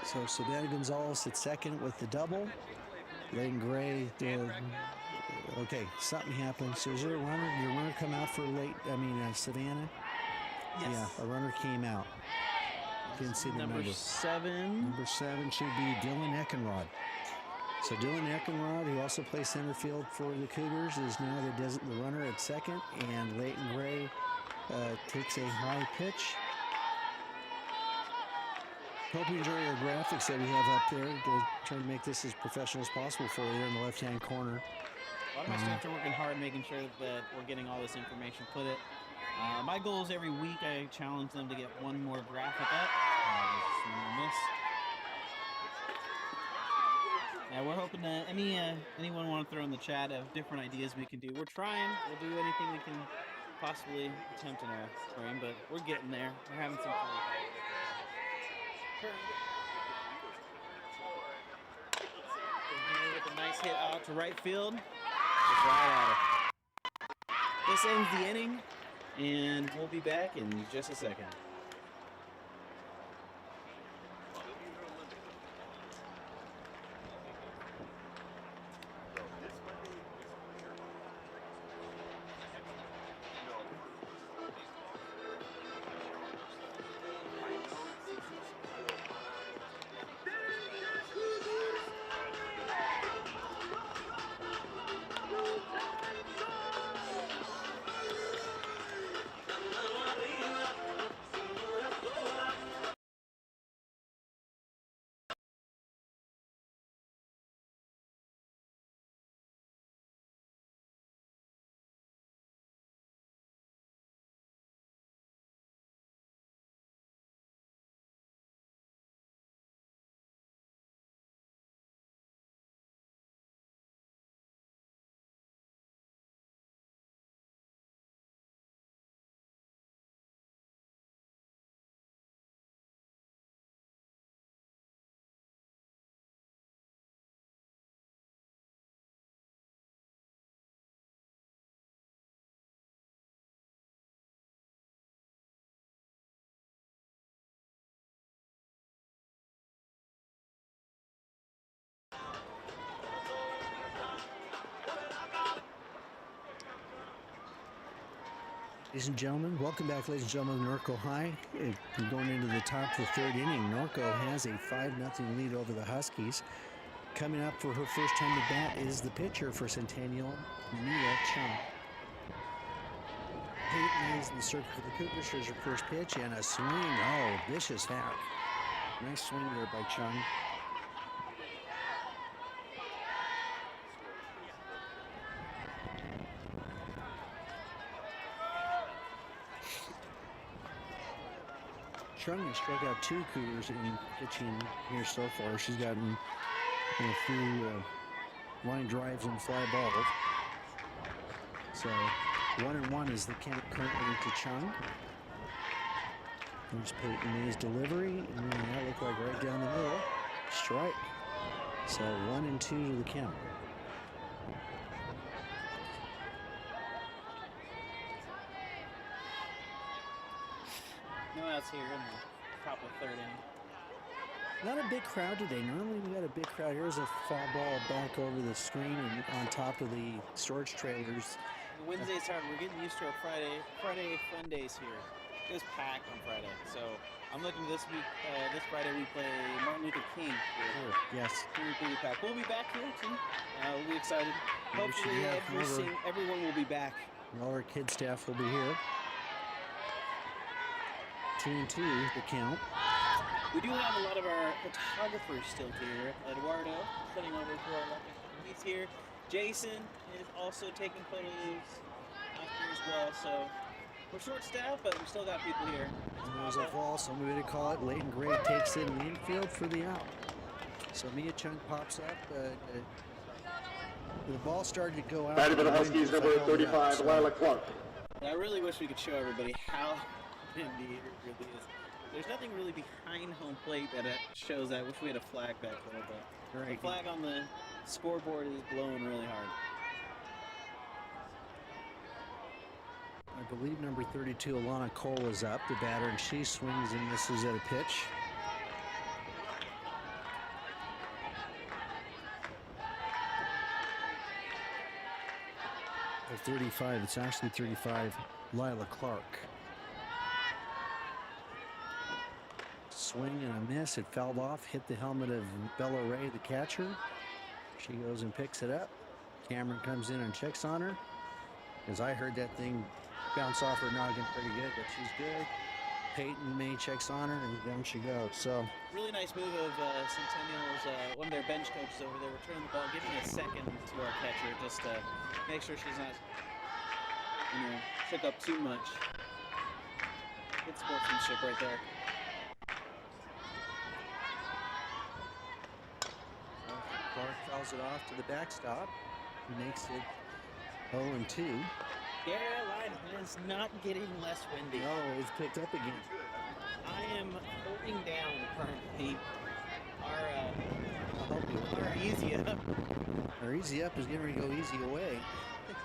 So Savannah Gonzalez at second with the double. Leighton Gray, okay, something happened. So is there a runner? Did a runner come out for Savannah? Yes. Yeah, a runner came out. Didn't see the number. Number 7. Number 7 should be Dylan Eckenrod. So Dylan Eckenrod, who also plays center field for the Cougars, is now the runner at second, and Leighton Gray takes a high pitch. Hope you enjoy our graphics that we have up there. To try to make this as professional as possible for you in the left-hand corner. A lot of my students are working hard making sure that we're getting all this information put it. My goal is every week I challenge them to get one more graphic up. Yeah, we're hoping that anyone want to throw in the chat of different ideas we can do. We're trying. We'll do anything we can possibly attempt in our frame, but we're getting there. We're having some fun. With a nice hit out to right field. Just right at it. This ends the inning, and we'll be back in just a second. Ladies and gentlemen, welcome back, ladies and gentlemen, Norco High. Going into the top of the third inning, Norco has a 5-0 lead over the Huskies. Coming up for her first time at bat is the pitcher for Centennial, Mia Chung. Peyton Mays in the circle for the Cougars. Here's her first pitch and a swing. Oh, vicious hack. Nice swing there by Chung. Chung has struck out 2 Cougars in pitching here so far. She's gotten a few line drives and fly balls. So 1-1 is the count currently to Chung. There's Peyton May's delivery, and that looked like right down the middle. Strike. So 1-2 to the count. No outs here in the top of 3rd inning. Not a big crowd today. Normally we got a big crowd. Here's a foul ball back over the screen and on top of the storage trailers. Wednesday's hard. We're getting used to our Friday fun days here. It was packed on Friday, so I'm looking this week. This Friday we play Martin Luther King here. Yes. We'll be back. We'll be back here too. We'll be excited. We should Hopefully, have everyone will be back. All our kid staff will be here. 2-2 the count. We do have a lot of our photographers still here. Eduardo sitting over to our left. He's here. Jason is also taking photos out here as well. So we're short staffed, but we still got people here. There's a ball, somebody to call it. Leighton Gray takes it in the infield for the out. So Mia Chung pops up. The ball started to go out. Batting for the Huskies, number 35, Lila Clark. I really wish we could show everybody how windy it really is. There's nothing really behind home plate that shows that. I wish we had a flag back there, but the flag on the scoreboard is blowing really hard. I believe number 32, Alana Cole, is up, the batter, and she swings and misses at a pitch. At 35, it's actually 35, Lila Clark. Swing and a miss. It fouled off, hit the helmet of Bella Ray, the catcher. She goes and picks it up. Cameron comes in and checks on her. As I heard that thing bounce off her noggin pretty good, but she's good. Peyton May checks on her, and down she goes. So really nice move of Centennial's one of their bench coaches over there, returning the ball, giving a second to our catcher just to make sure she's not, shook up too much. Good sportsmanship right there. Clark fouls it off to the backstop. He makes it 0-2. Carolina is not getting less windy. Oh, it's picked up again. I am holding down currently our easy up. Our easy up is getting ready to go easy away.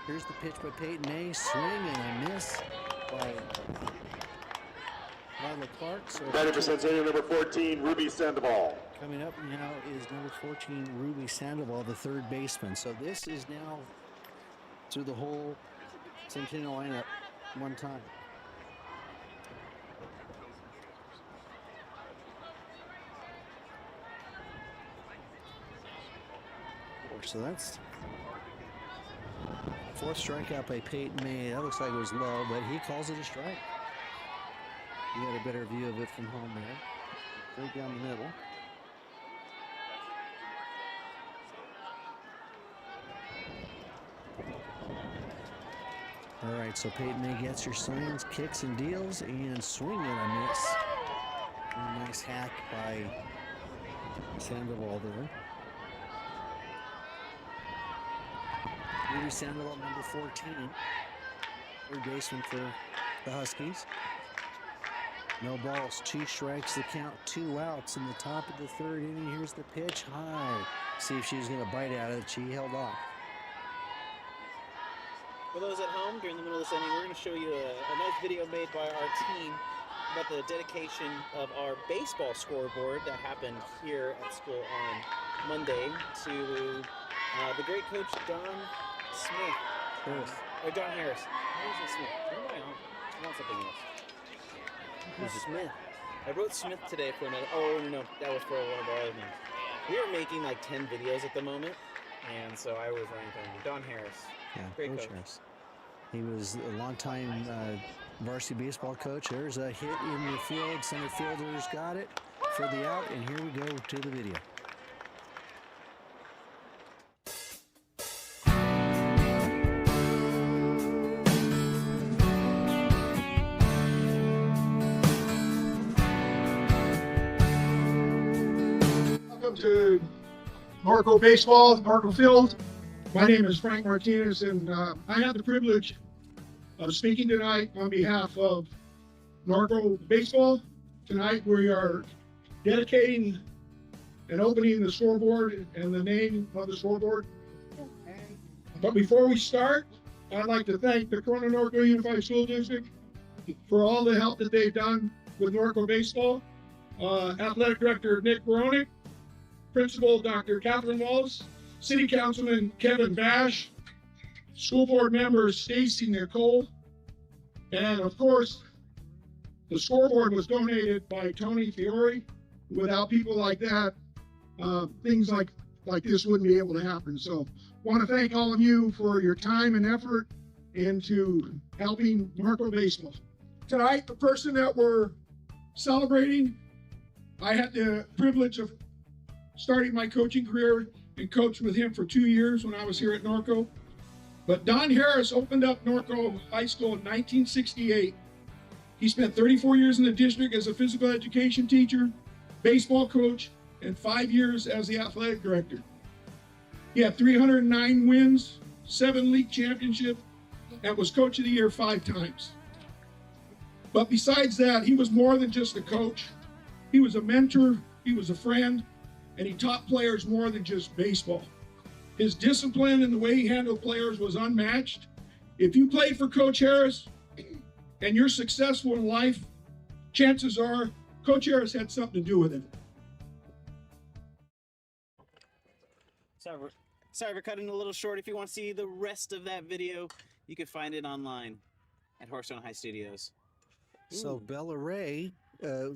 Here's the pitch by Peyton May. Swing and a miss by Lila Clark. So Batting for Centennial, number 14, Ruby Sandoval. coming up now is number 14, Ruby Sandoval, the third baseman. So this is now through the whole Centennial lineup one time. So that's fourth strikeout by Peyton May. That looks like it was low, but he calls it a strike. You got a better view of it from home there. Right down the middle. All right, so Peyton May gets her signs, kicks and deals, and swing and a miss. A nice hack by Sandoval there. Ruby Sandoval, number 14, third baseman for the Huskies. No balls, 2 strikes, the count, 2 outs in the top of the third inning. Here's the pitch, high. See if she's going to bite out of it. She held off. For those at home, during the middle of this inning, we're going to show you a nice video made by our team about the dedication of our baseball scoreboard that happened here at school on Monday to the great coach Don Smith. Harris. Or Don Harris. Harris Smith. I want something else. Who's Smith? I wrote Smith today for another. Oh, no, that was for one of our other names. We are making like 10 videos at the moment, and so I was writing down Don Harris. Yeah, great Coach coach. Harris. He was a longtime varsity baseball coach. There's a hit in the field. Center fielder's got it for the out, and here we go to the video. Welcome to Norco Baseball, Norco Field. My name is Frank Martinez, and I have the privilege of speaking tonight on behalf of Norco Baseball. Tonight we are dedicating and opening the scoreboard and the name of the scoreboard. But before we start, I'd like to thank the Corona Norco Unified School District for all the help that they've done with Norco Baseball. Athletic Director Nick Baronic, Principal Dr. Catherine Wallace, City Councilman Kevin Bash, School Board members Stacy Nicole, and of course, the scoreboard was donated by Tony Fiore. Without people like that, things like this wouldn't be able to happen. So I want to thank all of you for your time and effort into helping Norco Baseball. Tonight, the person that we're celebrating, I had the privilege of starting my coaching career and coached with him for 2 years when I was here at Norco. But Don Harris opened up Norco High School in 1968. He spent 34 years in the district as a physical education teacher, baseball coach, and 5 years as the athletic director. He had 309 wins, 7 league championships, and was coach of the year 5 times. But besides that, he was more than just a coach. He was a mentor, he was a friend, and he taught players more than just baseball. His discipline and the way he handled players was unmatched. If you played for Coach Harris and you're successful in life, chances are Coach Harris had something to do with it. Sorry for cutting a little short. If you want to see the rest of that video, you can find it online at HorseTown High Studios. So Bella Ray,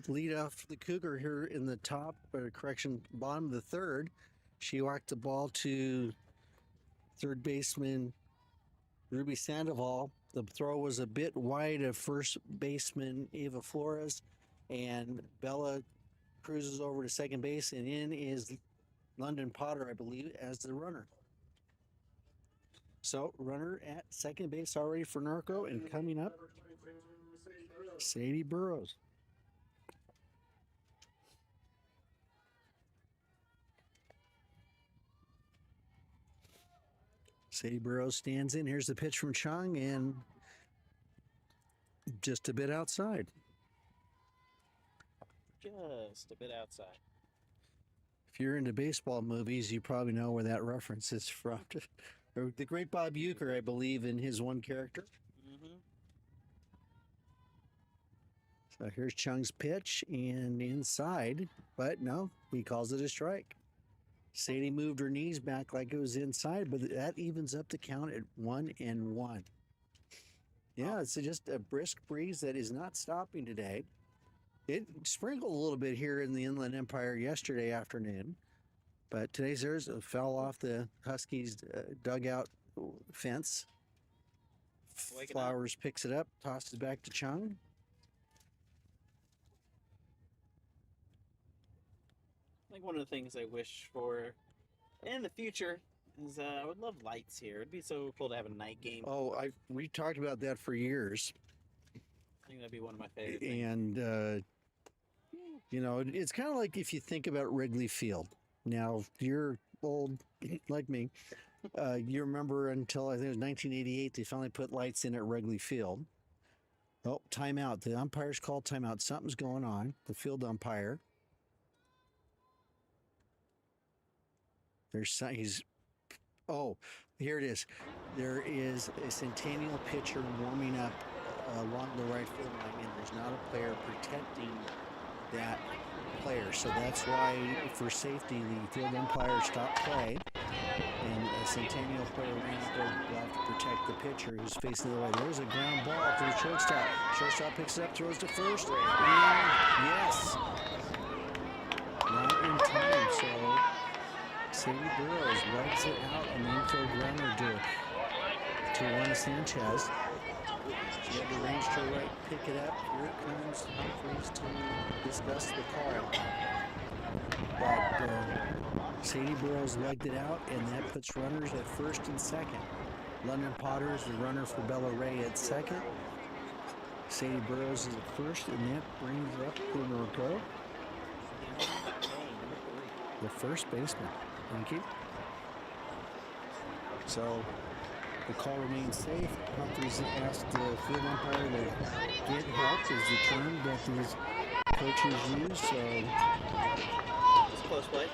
lead off the Cougar here in the top, bottom of the third. She walked the ball to third baseman Ruby Sandoval. The throw was a bit wide of first baseman Ava Flores, and Bella cruises over to second base, and in is London Potter, I believe, as the runner. So runner at second base already for Norco, and coming up, Sadie Burrows. Sadie Burrows stands in. Here's the pitch from Chung, and just a bit outside. Just a bit outside. If you're into baseball movies, you probably know where that reference is from. The great Bob Uecker, I believe, in his one character. So here's Chung's pitch, and inside, but no, he calls it a strike. Sadie moved her knees back like it was inside, but that evens up the count at 1-1. Yeah, it's just a brisk breeze that is not stopping today. It sprinkled a little bit here in the Inland Empire yesterday afternoon, but today's theirs fell off the Huskies' dugout fence. Flowers picks it up, tosses back to Chung. I think one of the things I wish for in the future is I would love lights here. It'd be so cool to have a night game. Oh, we talked about that for years. I think that'd be one of my favorite things. And, you know, it's kind of like if you think about Wrigley Field. Now, if you're old like me, you remember until I think it was 1988, they finally put lights in at Wrigley Field. Oh, timeout. The umpire's called timeout. Something's going on. The field umpire. Oh, here it is. There is a Centennial pitcher warming up along the right field line, and there's not a player protecting that player. So that's why, for safety, the field umpire stopped play, and a Centennial player ran out to protect the pitcher who's facing the way. There's a ground ball to the shortstop. Shortstop picks it up, throws to first, and yes, not in time. So Sadie Burrows wipes it out, and the infield runner to Juan Sanchez. You have arranged to right, pick it up. Here it comes Humphreys to discuss the call. But Sadie Burrows legged it out, and that puts runners at first and second. London Potter is the runner for Bella Ray at second. Sadie Burrows is at first, and that brings up the Norco, the first baseman. Thank you. So the call remains safe. Humphreys asked the field umpire to get help, is the term that these coaches use. So It's close play.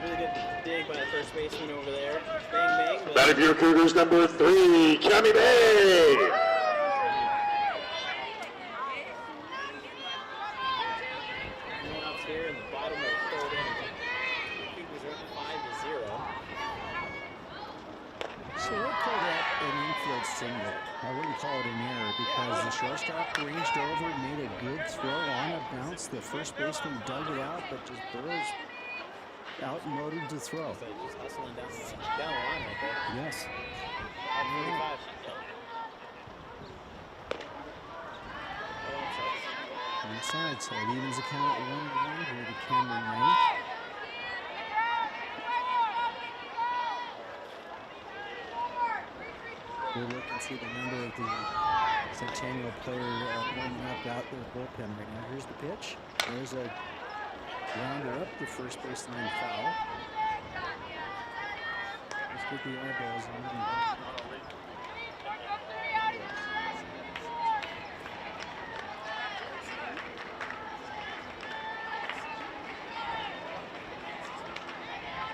Really good dig by the first baseman over there. Bang, bang. Batting for your Cougars, number 3, Cammy Bay. Outs here in the bottom of the third inning. The Cougars are up 5-0. So we'll call that an infield single. I wouldn't call it an error because the shortstop ranged over, made a good throw on a bounce. The first baseman dug it out, but just Burrows outmoded to throw. So just hustling down the line right there. Yes. 5:45. Inside, so it evens the count at 1-1 here to Cameron May. We'll look and see the number of the Centennial player warming up out their bullpen right now. Here's the pitch. There's a rounder up the first baseline foul. Let's get the eyeballs on it.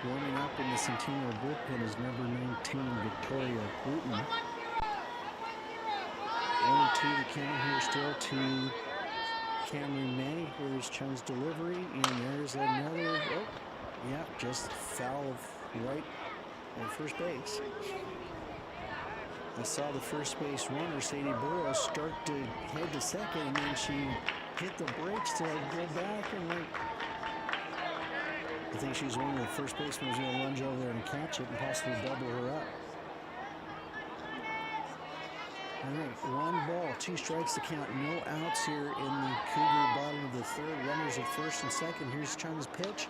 Warming up in the Centennial bullpen is number 19, Victoria Bruton. 1-2 to count here still to Cameron May. Here's Chung's delivery, and there's another, yeah, just foul of right at first base. I saw the first base runner, Sadie Burrows, start to head to second, and then she hit the brakes to go back, and I think she's one of the first basemen who's going to lunge over there and catch it and possibly double her up. All right, 1 ball, 2 strikes to count. No outs here in the Cougar bottom of the third. Runners at first and second. Here's Chung's pitch.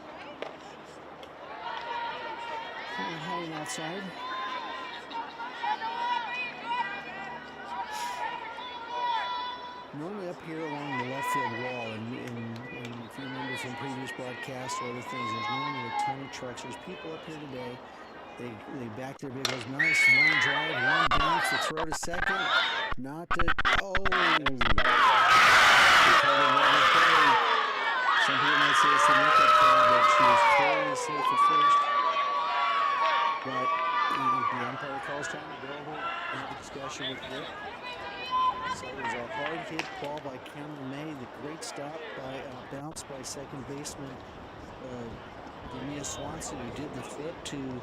Heading outside. Normally up here along the left field wall, and if you remember from previous broadcasts or other things, there's normally a ton of trucks. There's people up here today. They back their vehicles. Nice one drive, one bounce, the throw to second. Not to, oh! Some people might say it's a nickel play, but she was clearly safe at first. But the umpire calls time to go over and have a discussion with Rick. So it was a hard hit ball by Cameron May. The great stop by bounce by second baseman Dania Swanson, who did the flip to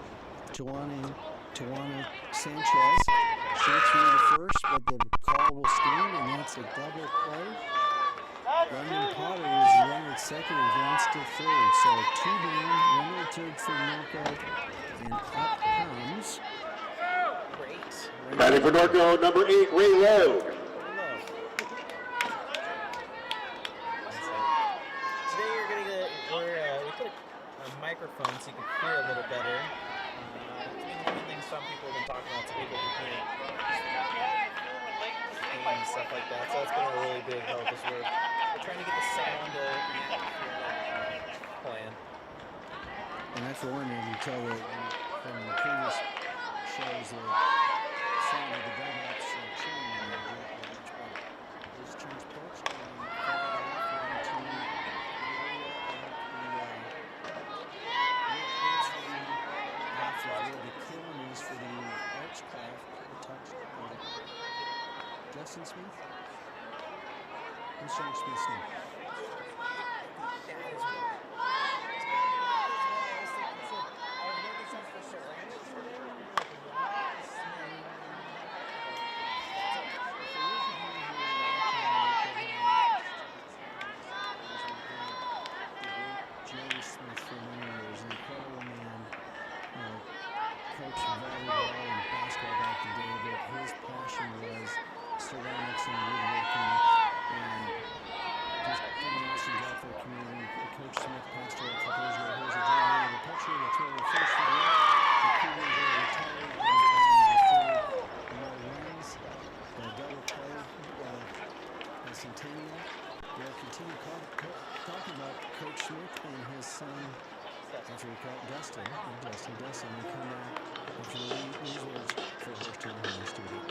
Tawana Sanchez. She threw the first, but the call will stand, and that's a double play. London Potter is the runner at second, advanced to third. So 2 down, runner at third for Norco, and up comes. Great. Batting for Norco, number 8, Ray Lowe. Today you're gonna get we put a microphone so you can hear a little better. It's been one of the things some people have been talking about, some people who can't and stuff like that. So it's been a really big help as we're trying to get the sound of the atmosphere playing. And that's the one that you tell from the previous shows the sound of the dugouts cheering on the much better. This Chung's pitch and fouled off into the where the killing is for the Archcraft touch. Justin Smith? Who's Sean Smith's name? Jerry Smith for many years, an incredible man. Coached volleyball and basketball back in the day, but his passion was ceramics Dustin woodworking and just doing an awesome job for the community. Coach Smith passed away a couple years ago. Here's a drive into the pitcher. The throw will finish for the out. The Cougars are retired and no runs. The double play by Centennial. We'll continue talking about Coach Smith and his son, after we call it Dustin. Dustin will come back after the news words for HorseTown in the studio.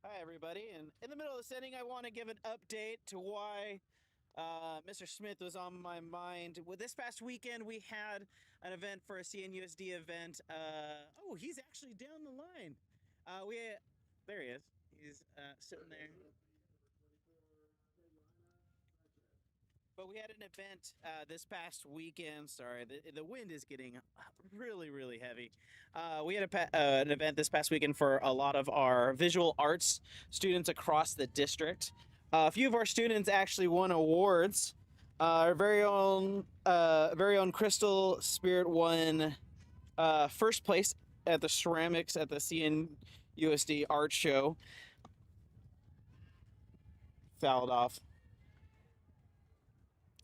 Hi, everybody. And in the middle of this inning, I want to give an update to why Mr. Smith was on my mind. Well, this past weekend, we had an event for a CNUSD event. Oh, he's actually down the line. There he is. He's sitting there. But we had an event this past weekend. Sorry, the wind is getting really, really heavy. We had an event this past weekend for a lot of our visual arts students across the district. A few of our students actually won awards. Our very own Crystal Spirit won first place at the ceramics at the CNUSD art show. Fouled off.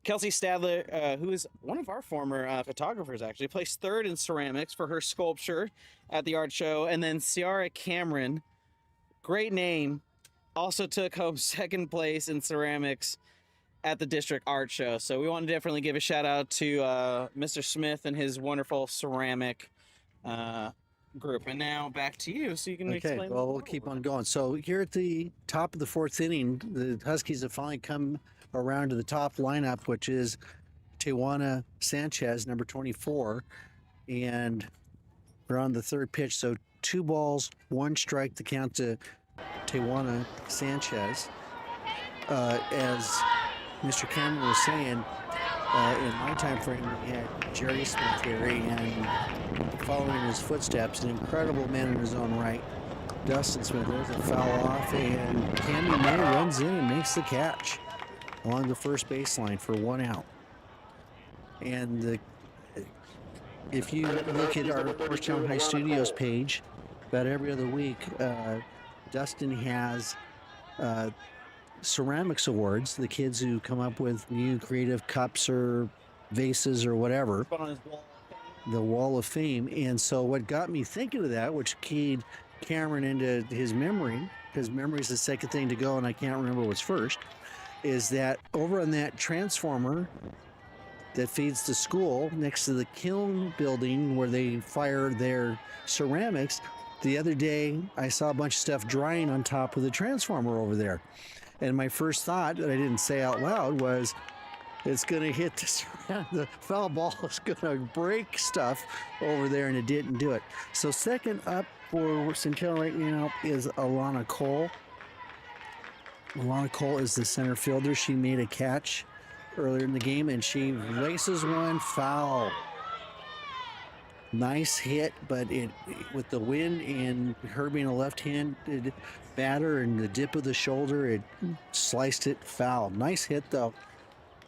Kelsey Stadler, who is one of our former photographers, actually placed third in ceramics for her sculpture at the art show. And then Ciara Cameron, great name, also took home second place in ceramics at the district art show. So we want to definitely give a shout out to Mr. Smith and his wonderful ceramic group. And now back to you, so you can explain. Okay, well, we'll keep on going. So here at the top of the fourth inning, the Huskies have finally come around to the top lineup, which is Tijuana Sanchez, number 24, and we're on the third pitch. So 2 balls, 1 strike to count to Tijuana Sanchez. As Mr. Cameron was saying, in my time frame, we had Jerry Smith here, and following in his footsteps, an incredible man in his own right, Dustin Smith. There's a foul off, and Cammy May runs in and makes the catch along the first baseline for 1 out. And if you look at our HorseTown High Studios page, about every other week, Dustin has ceramics awards, the kids who come up with new creative cups or vases or whatever, the Wall of Fame. And so what got me thinking of that, which keyed Cameron into his memory, because memory is the second thing to go and I can't remember what's first, is that over on that transformer that feeds the school next to the kiln building where they fire their ceramics, the other day I saw a bunch of stuff drying on top of the transformer over there. And my first thought that I didn't say out loud was, it's going to hit the foul ball is going to break stuff over there, and it didn't do it. So second up for Centennial right now is Alana Cole. Alana Cole is the center fielder. She made a catch earlier in the game, and she races one foul. Nice hit, but with the wind and her being a left-handed batter and the dip of the shoulder, it sliced it foul. Nice hit, though.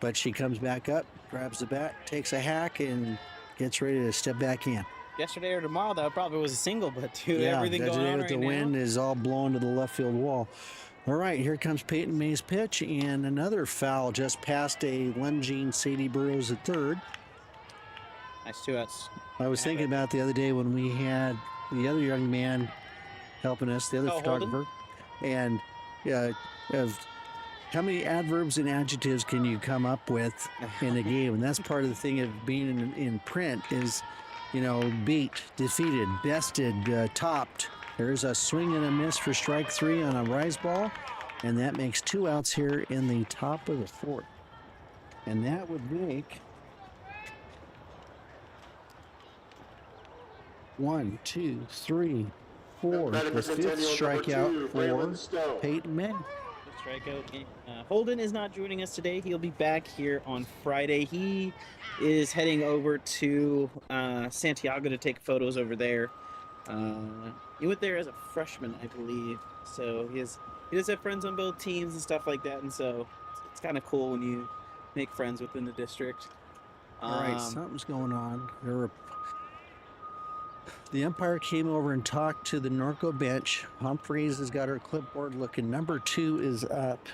But she comes back up, grabs the bat, takes a hack, and gets ready to step back in. Yesterday or tomorrow, that probably was a single, but dude, everything going on right now. The wind is all blown to the left field wall. All right, here comes Peyton May's pitch, and another foul just past a lunging Sadie Burrows at third. Nice 2 outs. I was thinking about the other day when we had the other young man helping us, the other photographer, Holden? and of how many adverbs and adjectives can you come up with in a game? And that's part of the thing of being in print is, beat, defeated, bested, topped. There's a swing and a miss for strike 3 on a rise ball, and that makes 2 outs here in the top of the 4th. And that would make 1, 2, 3, 4. Batting The for fifth Centennial, number 2, strikeout Braylon for Stowe. Peyton May. Strikeout. Holden is not joining us today. He'll be back here on Friday. He is heading over to Santiago to take photos over there. He went there as a freshman, I believe. So he does have friends on both teams and stuff like that. And so it's kind of cool when you make friends within the district. All right, something's going on. The umpire came over and talked to the Norco bench. Humphreys has got her clipboard looking. Number 2 is up.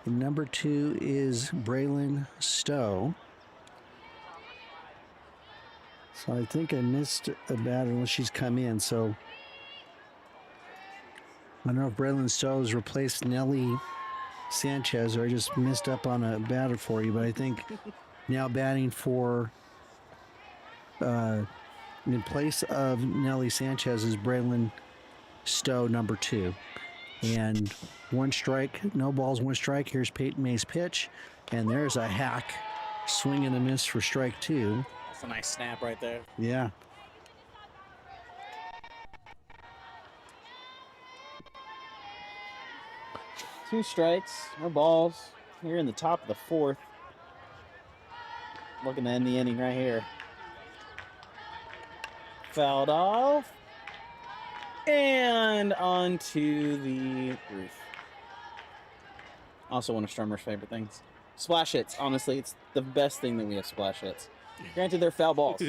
And number 2 is Braylon Stowe. So I think I missed a batter unless she's come in. So I don't know if Braylon Stowe has replaced Nellie Sanchez or I just missed up on a batter for you. But I think now batting for in place of Nellie Sanchez is Braylon Stowe, number 2. And 1 strike, no balls, 1 strike. Here's Peyton May's pitch. And there's a hack. Swing and a miss for strike 2. That's a nice snap right there. Yeah. Two strikes, no balls. Here in the top of the 4th. Looking to end the inning right here. Fouled off. And onto the roof. Also one of Strummer's favorite things. Splash hits. Honestly, it's the best thing that we have splash hits. Granted, they're foul balls.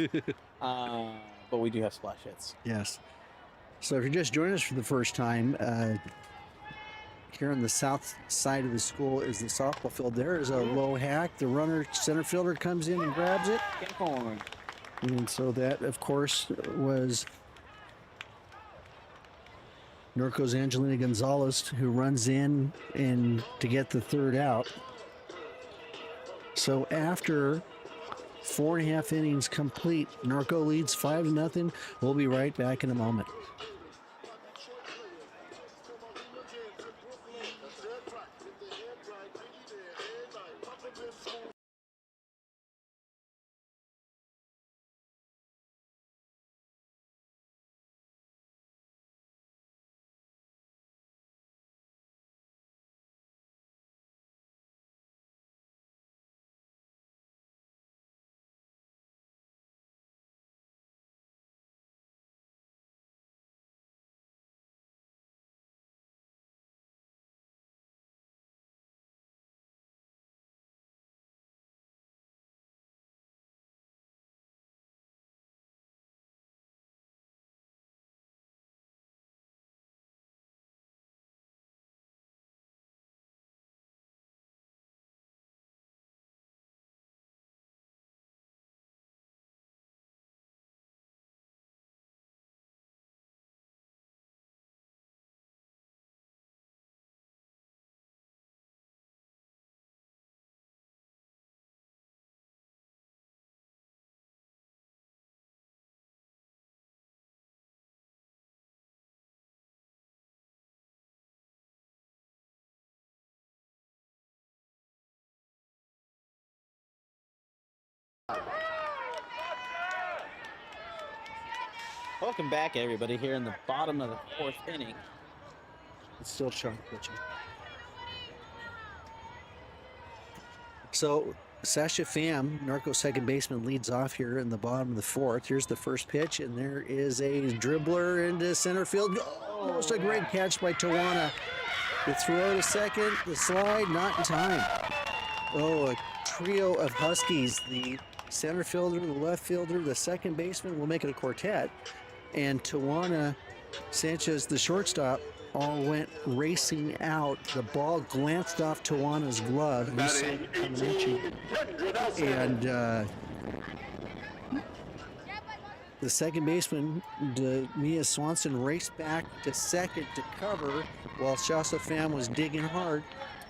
But we do have splash hits. Yes. So if you're just joining us for the first time, here on the south side of the school is the softball field. There is a low hack. The runner, center fielder, comes in and grabs it. Get on. And so that, of course, was Norco's Angelina Gonzalez, who runs in and to get the 3rd out. So after 4.5 innings complete, Norco leads 5-0. We'll be right back in a moment. Welcome back, everybody, here in the bottom of the 4th inning. It's still sharp pitching. So Sasha Pham, Norco second baseman, leads off here in the bottom of the 4th. Here's the first pitch, and there is a dribbler into center field. Oh, it's a great catch by Tawana. The throw to second, the slide, not in time. Oh, a trio of Huskies. The center fielder, the left fielder, the second baseman will make it a quartet. And Tawana Sanchez, the shortstop, all went racing out. The ball glanced off Tawana's glove. And the second baseman, Mia Swanson, raced back to second to cover while Sasha Pham was digging hard.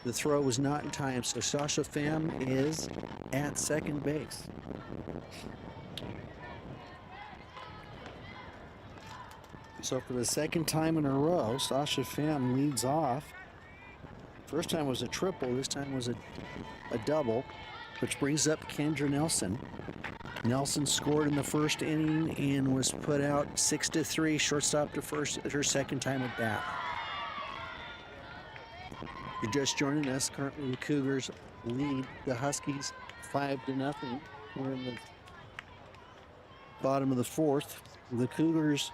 The throw was not in time, so Sasha Pham is at second base. So for the second time in a row, Sasha Pham leads off. First time was a triple, this time was a double, which brings up Kendra Nelson. Nelson scored in the first inning and was put out 6-3, shortstop to first, her second time at bat. You're just joining us. Currently, the Cougars lead the Huskies 5-0. We're in the bottom of the fourth. The Cougars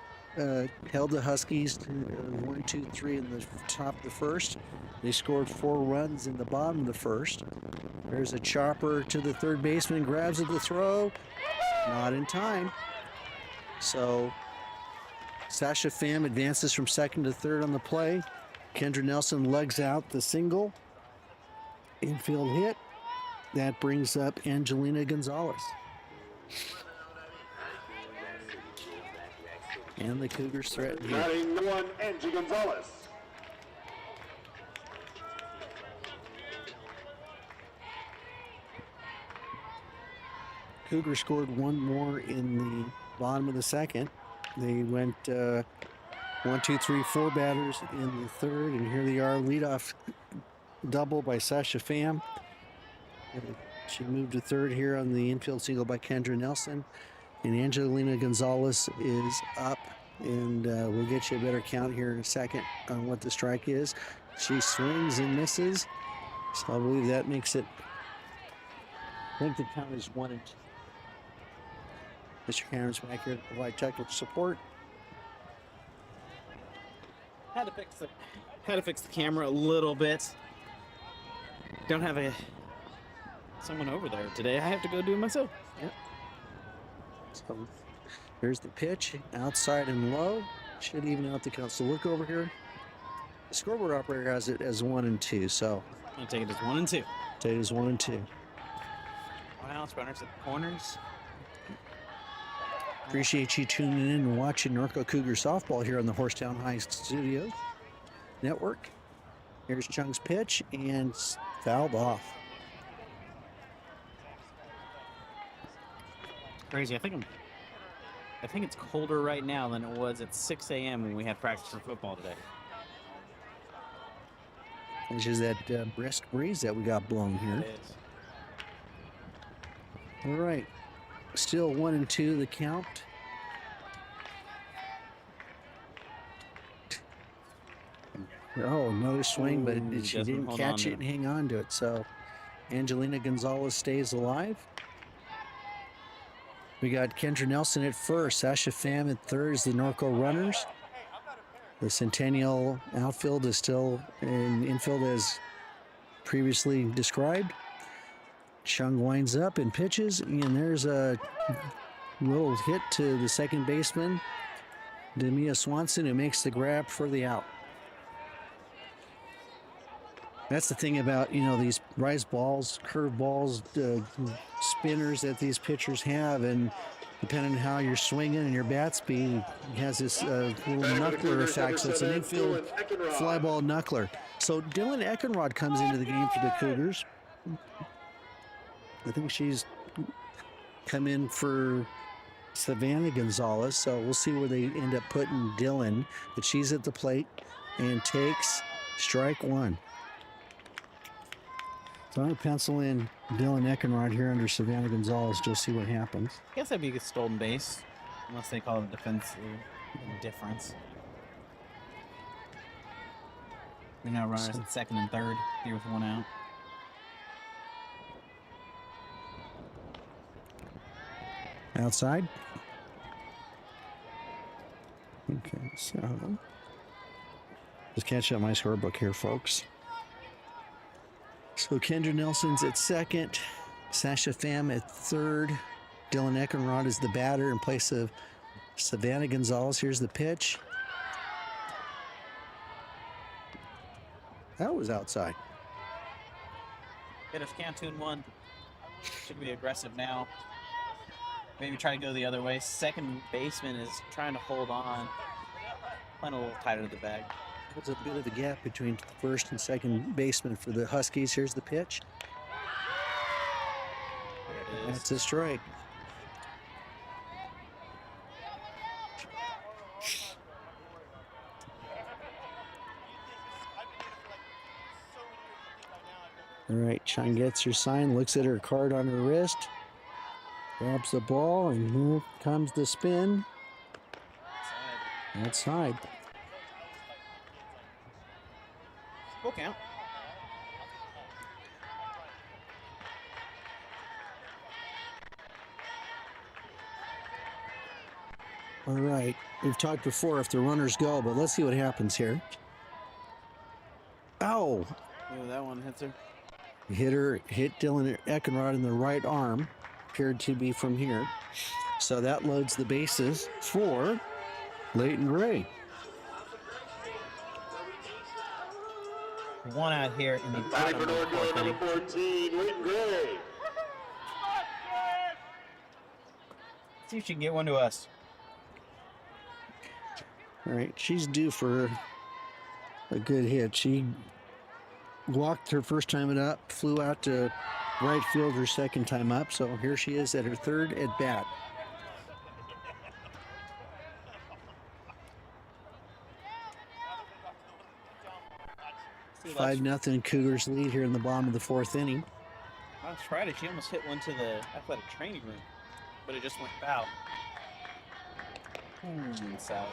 held the Huskies to 1-2-3 in the top of the first. They scored 4 runs in the bottom of the first. There's a chopper to the third baseman, grabs at the throw. Not in time. So Sasha Pham advances from second to third on the play. Kendra Nelson lugs out the single. Infield hit. That brings up Angelina Gonzalez. And the Cougars threaten here. Batting number 1, Angie Gonzalez. Cougars scored one more in the bottom of the second. They went 1, 2, 3, 4 batters in the third, and here they are, leadoff double by Sasha Pham. She moved to third here on the infield single by Kendra Nelson, and Angelina Gonzalez is up, and we'll get you a better count here in a second on what the strike is. She swings and misses, so I believe that makes it, I think the count is 1-2. Mr. Cameron's back here to provide technical support. Had to fix the camera a little bit. Don't have someone over there today. I have to go do it myself. Yep. So there's the pitch, outside and low. Should even out the count. So look over here. The scoreboard operator has it as 1-2. So I'm gonna take it as 1-2. take it as 1-2. Wow, it's runners at the corners. Appreciate you tuning in and watching Norco Cougar Softball here on the HorseTown High Studios Network. Here's Chung's pitch and fouled off. Crazy. I think it's colder right now than it was at 6 a.m. when we had practice for football today. Which is that brisk breeze that we got blown here. It is. All right. Still 1-2 the count. Oh, another swing, but she doesn't didn't hold catch on it to and hang on to it. So Angelina Gonzalez stays alive. We got Kendra Nelson at first, Sasha Pham at third as the Norco runners. The Centennial outfield is still in infield as previously described. Chung winds up and pitches, and there's a little hit to the second baseman, Demia Swanson, who makes the grab for the out. That's the thing about, these rise balls, curve balls, spinners that these pitchers have, and depending on how you're swinging and your bat speed, it has this little knuckler effect. So it's an infield fly ball knuckler. So Dylan Eckenrod comes into the game for the Cougars. I think she's come in for Savannah Gonzalez, so we'll see where they end up putting Dylan. But she's at the plate and takes strike one. So I'm going to pencil in Dylan Eckenrod here under Savannah Gonzalez. Just see what happens. I guess that'd be a stolen base, unless they call it defensive indifference. We now runners at second and third here with one out. Outside. Okay, so just catch up my scorebook here, folks. So Kendra Nelson's at second, Sasha Pham at third, Dylan Eckenrod is the batter in place of Savannah Gonzalez. Here's the pitch. That was outside. Hitters can't tune one. Should be aggressive now. Maybe try to go the other way. Second baseman is trying to hold on. Playing a little tighter to the bag. There's a bit of a gap between first and second baseman for the Huskies. Here's the pitch. There it is. That's a strike. All right, Chung gets her sign, looks at her card on her wrist. Grabs the ball, and here comes the spin. Outside. Full count. All right. We've talked before if the runners go, but let's see what happens here. Oh! Ooh, that one hits her. Hit Dylan Eckenrod in the right arm. Appeared to be from here. So that loads the bases for Leighton Gray. One out here in the bottom of the fourth inning. Number 14, Leighton Gray. See if she can get one to us. All right, she's due for a good hit. She walked her first time it up, flew out to right field her second time up. So here she is at her third at bat. See, 5-0 Cougars lead here in the bottom of the fourth inning. I tried it. She almost hit one to the athletic training room, but it just went foul. South.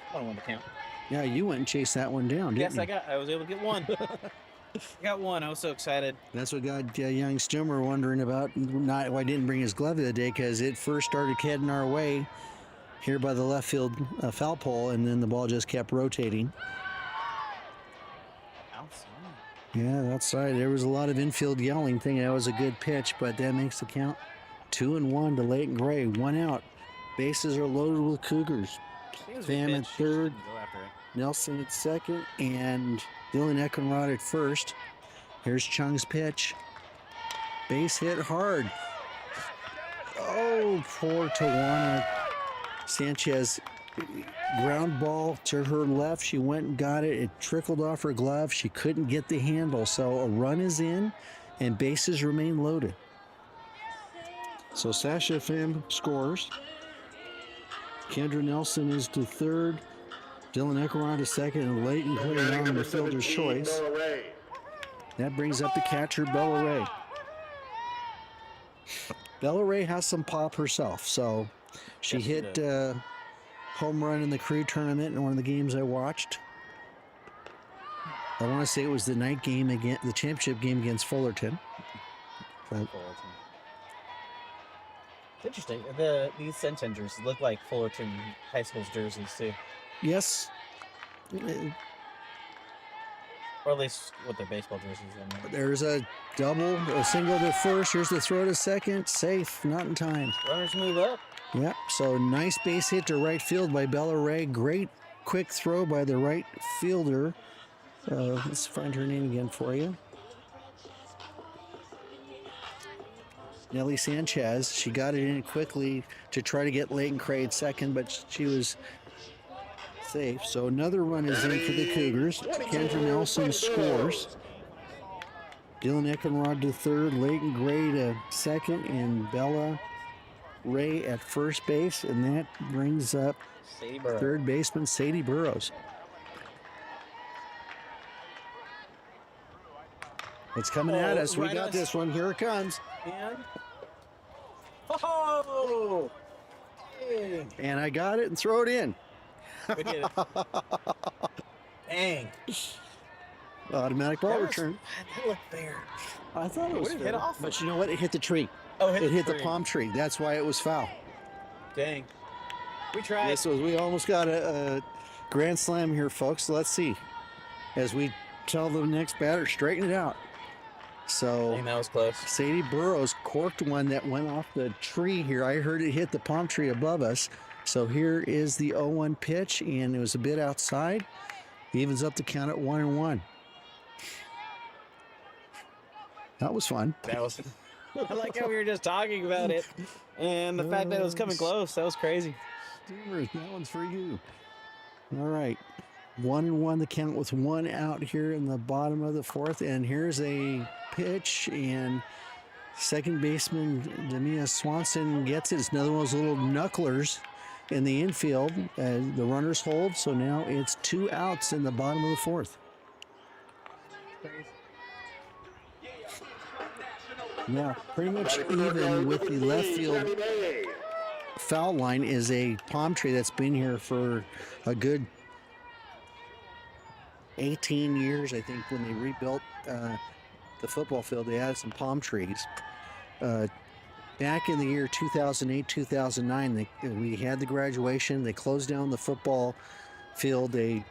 I don't want to count. Yeah, you went and chased that one down, didn't you? Yes, I was able to get one. I got one. I was so excited. That's what got young Stummer wondering about why I didn't bring his glove the other day, because it first started heading our way here by the left field foul pole, and then the ball just kept rotating. Outside. Yeah, outside. There was a lot of infield yelling, thinking that was a good pitch, but that makes the count 2-1 to Leighton Gray. One out. Bases are loaded with Cougars. Pham at third, Go after it. Nelson at second, and Dylan Eckenrod at first. Here's Chung's pitch. Base hit hard. Oh, poor Tawana Sanchez. Ground ball to her left. She went and got it. It trickled off her glove. She couldn't get the handle. So a run is in, and bases remain loaded. So Sasha Pham scores. Kendra Nelson is to third. Dylan Eckenrod to second, and Leighton Gray now in the fielder's choice. That brings up the catcher, Bella Ray. Bella Ray has some pop herself, so she Yes, hit home run in the Crew tournament in one of the games I watched. I want to say it was the night game against the championship game against Fullerton. But It's interesting. These Centennial jerseys look like Fullerton High School's jerseys too, yes, or at least what their baseball jerseys are. there's a double, a single to first. Here's the throw to second. Safe, not in time. Runners move up. Yep, so nice base hit to right field by Bella Ray. Great quick throw by the right fielder. Let's find her name again for you. Nellie Sanchez. She got it in quickly to try to get Leighton Gray at second, but she was safe. So another run is in for the Cougars. Kendra Nelson scores. Dylan Eckenrod to third, Leighton Gray to second, and Bella Ray at first base, and that brings up Sadie Burrow. third baseman Sadie Burrows. It's coming at us. We right got on. this one. Here it comes. And oh, dang. And I got it and throw it in. We did it. Dang. Automatic ball That was- return. That looked fair. I thought it was What did it fair. hit off of? But you know what? It hit the tree. Oh, It hit the tree. palm tree. That's why it was foul. Dang. We tried. This was, we almost got a grand slam here, folks. Let's see. As we tell the next batter, straighten it out. So Dang, that was close. Sadie Burrows corked one that went off the tree here. I heard it hit the palm tree above us. So here is the 0-1 pitch, and it was a bit outside. Evens up the count at 1-1. That was fun. That was. I like how we were just talking about it, and the fact that it was coming close. That was crazy. Steamers, that one's for you. All right. 1-1 the count with one out here in the bottom of the fourth. And here's a pitch, and second baseman Demia Swanson gets it. It's another one of those little knucklers in the infield. The runners hold, so now it's 2 outs in the bottom of the fourth. Yeah, pretty much even with the left field foul line is a palm tree that's been here for a good 18 years, I think. When they rebuilt the football field, they added some palm trees. Back in the year 2008, 2009, we had the graduation. They closed down the football field. They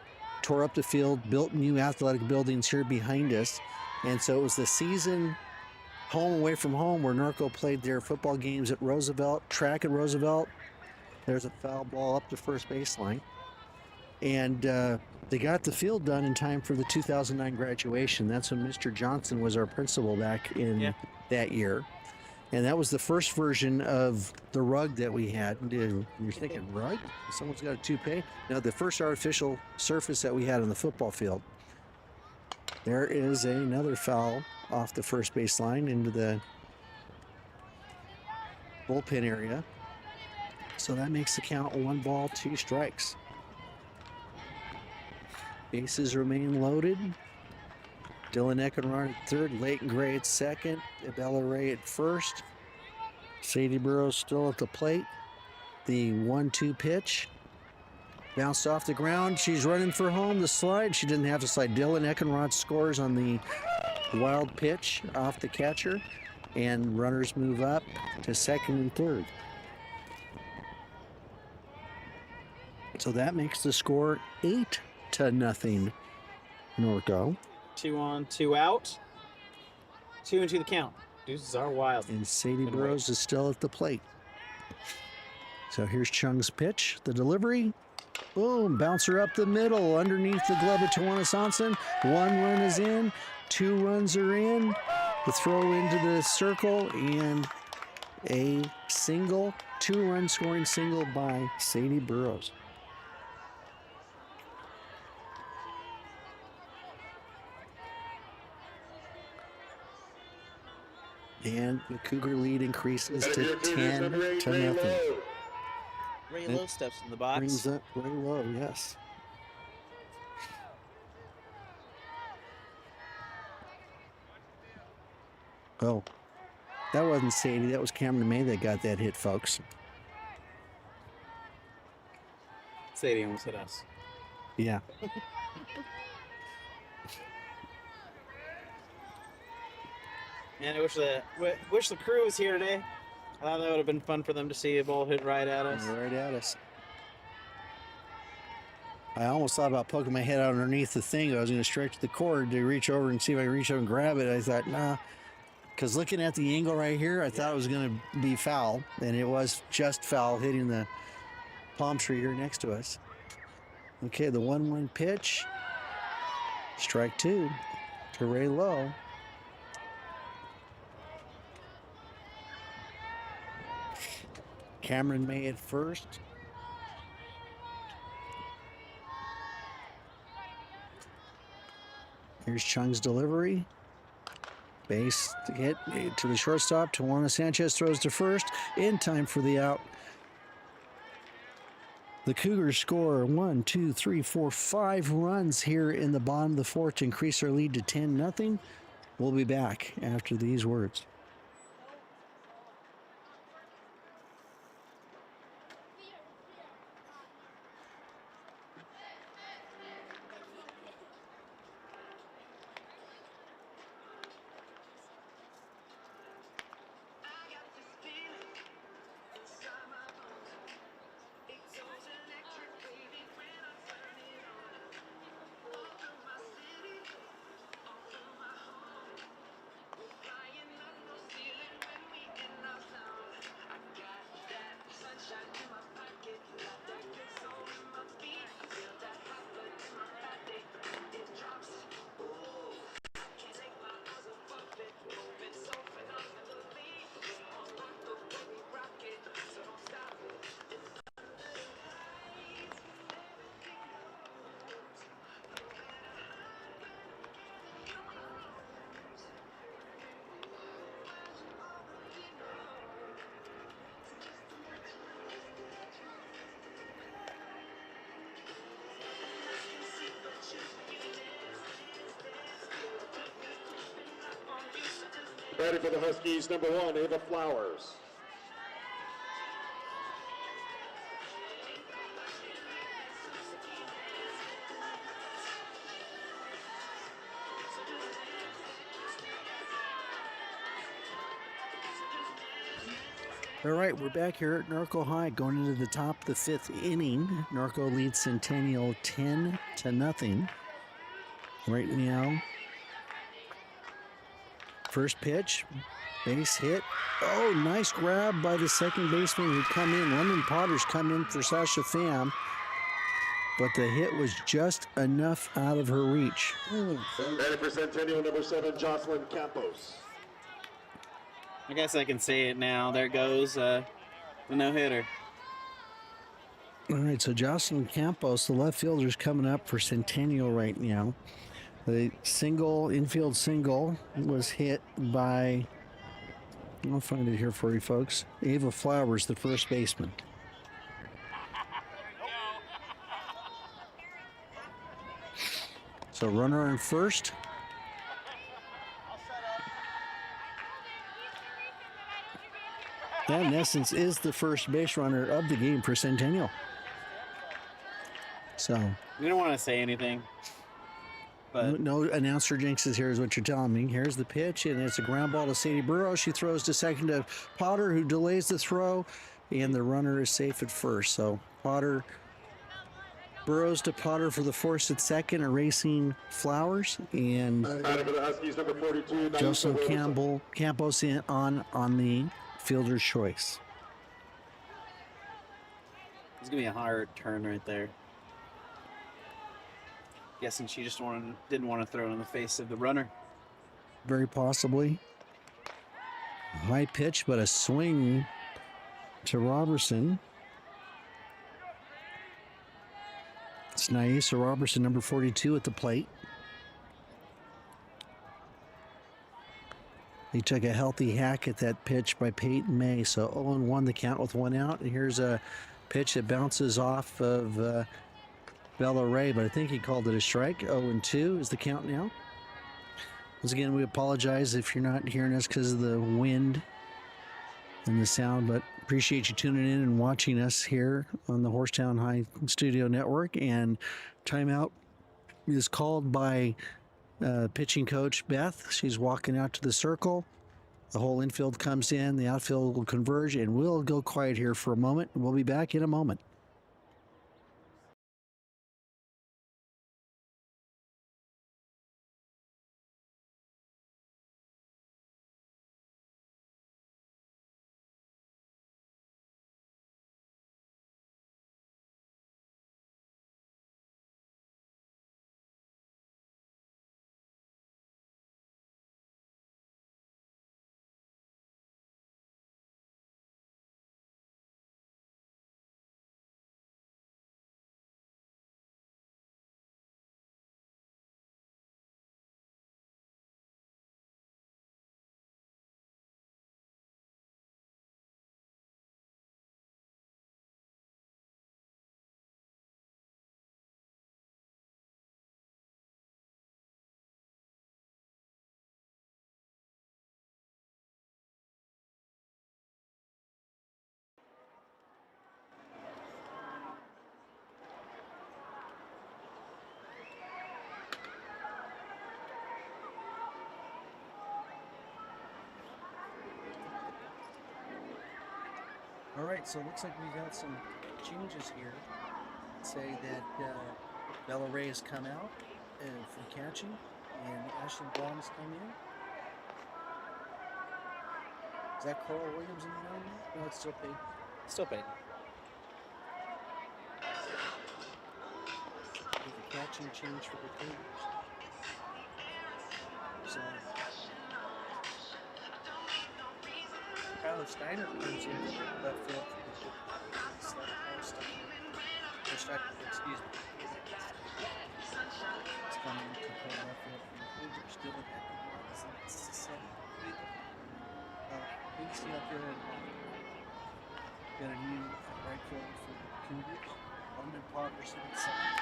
tore up the field, built new athletic buildings here behind us. And so it was the season home away from home where Norco played their football games at Roosevelt, track at Roosevelt. There's a foul ball up the first baseline. And they got the field done in time for the 2009 graduation. That's when Mr. Johnson was our principal back in that year. And that was the first version of the rug that we had. You're thinking, rug? Someone's got a toupee? No, the first artificial surface that we had on the football field. There is another foul off the first baseline into the bullpen area. So that makes the count 1 ball, 2 strikes. Bases remain loaded. Dylan Eckenrod at third, Leighton Gray at second, Abella Ray at first. Sadie Burrows still at the plate. The 1-2 pitch. Bounced off the ground. She's running for home. The slide. She didn't have to slide. Dylan Eckenrod scores on the wild pitch off the catcher. And runners move up to second and third. So that makes the score 8-0. Norco. 2 on, 2 out. 2 into the count. Deuces are wild. And Sadie Burrows is still at the plate. So here's Chung's pitch. The delivery. Boom. Bouncer up the middle. Underneath the glove of Tawana Sanson. 1 run is in. 2 runs are in. The throw into the circle. And a single. 2-run scoring single by Sadie Burrows. And the Cougar lead increases to 10-0. Ray Lowe steps in the box. Brings up Ray Lowe, yes. Oh, that wasn't Sadie. That was Cameron May that got that hit, folks. Sadie almost hit us. Yeah. Man, I wish the crew was here today. I thought that would have been fun for them to see a ball hit right at us. Right at us. I almost thought about poking my head out underneath the thing. I was going to stretch the cord to reach over and see if I could reach over and grab it. I thought, nah. Because looking at the angle right here, I thought it was going to be foul. And it was just foul, hitting the palm tree here next to us. Okay, the 1-1 pitch. Strike 2 to Ray Lowe. Cameron May at first. Here's Chung's delivery. Base hit to the shortstop. Tawana Sanchez throws to first in time for the out. The Cougars score 1, 2, 3, 4, 5 runs here in the bottom of the fourth to increase our lead to 10-0. We'll be back after these words. Batting for the Huskies, number 1, Ava Flowers. All right, we're back here at Norco High going into the top of the 5th inning. Norco leads Centennial 10-0. Right now, first pitch, base hit. Oh, nice grab by the second baseman who'd come in. London Potter's come in for Sasha Pham, but the hit was just enough out of her reach. Batting for Centennial, number 7, Jocelyn Campos. I guess I can say it now. There goes the no-hitter. All right, so Jocelyn Campos, the left fielder's coming up for Centennial right now. The infield single was hit by, I'll find it here for you folks, Ava Flowers, the first baseman. So runner on first. That, in essence, is the first base runner of the game for Centennial. So We don't want to say anything. But no announcer jinxes here is what you're telling me. Here's the pitch, and it's a ground ball to Sadie Burrows. She throws to second to Potter, who delays the throw, and the runner is safe at first. So Potter, Burrows to Potter for the force at second, erasing Flowers, and Batting for the Huskies, number 42, Joseph Campos in on the fielder's choice. it's going to be a hard turn right there. Guessing she just didn't want to throw it in the face of the runner. Very possibly. High pitch, but a swing to Robertson. It's Naisa Robertson, number 42, at the plate. He took a healthy hack at that pitch by Peyton May. So 0-1 the count with 1 out. And here's a pitch that bounces off of Bella Ray, but I think he called it a strike. 0-2 is the count now. Once again, we apologize if you're not hearing us because of the wind and the sound, but appreciate you tuning in and watching us here on the HorseTown High Studio Network. And timeout is called by pitching coach Beth. She's walking out to the circle. The whole infield comes in, the outfield will converge, and we'll go quiet here for a moment. We'll be back in a moment. All right, so it looks like we've got some changes here. Say that Bella Ray has come out from catching, and Ashley Braun has come in. Is that Carl Williams in the line? No, it's still paid. Still paid. With the catching change for the Cougars. So Tyler Steiner comes in left field for the excuse me. It's coming to play left field for the Cougars. Dylan Eckert is in center. He's up there and got a new right fielder for the Cougars. London Potterson at center.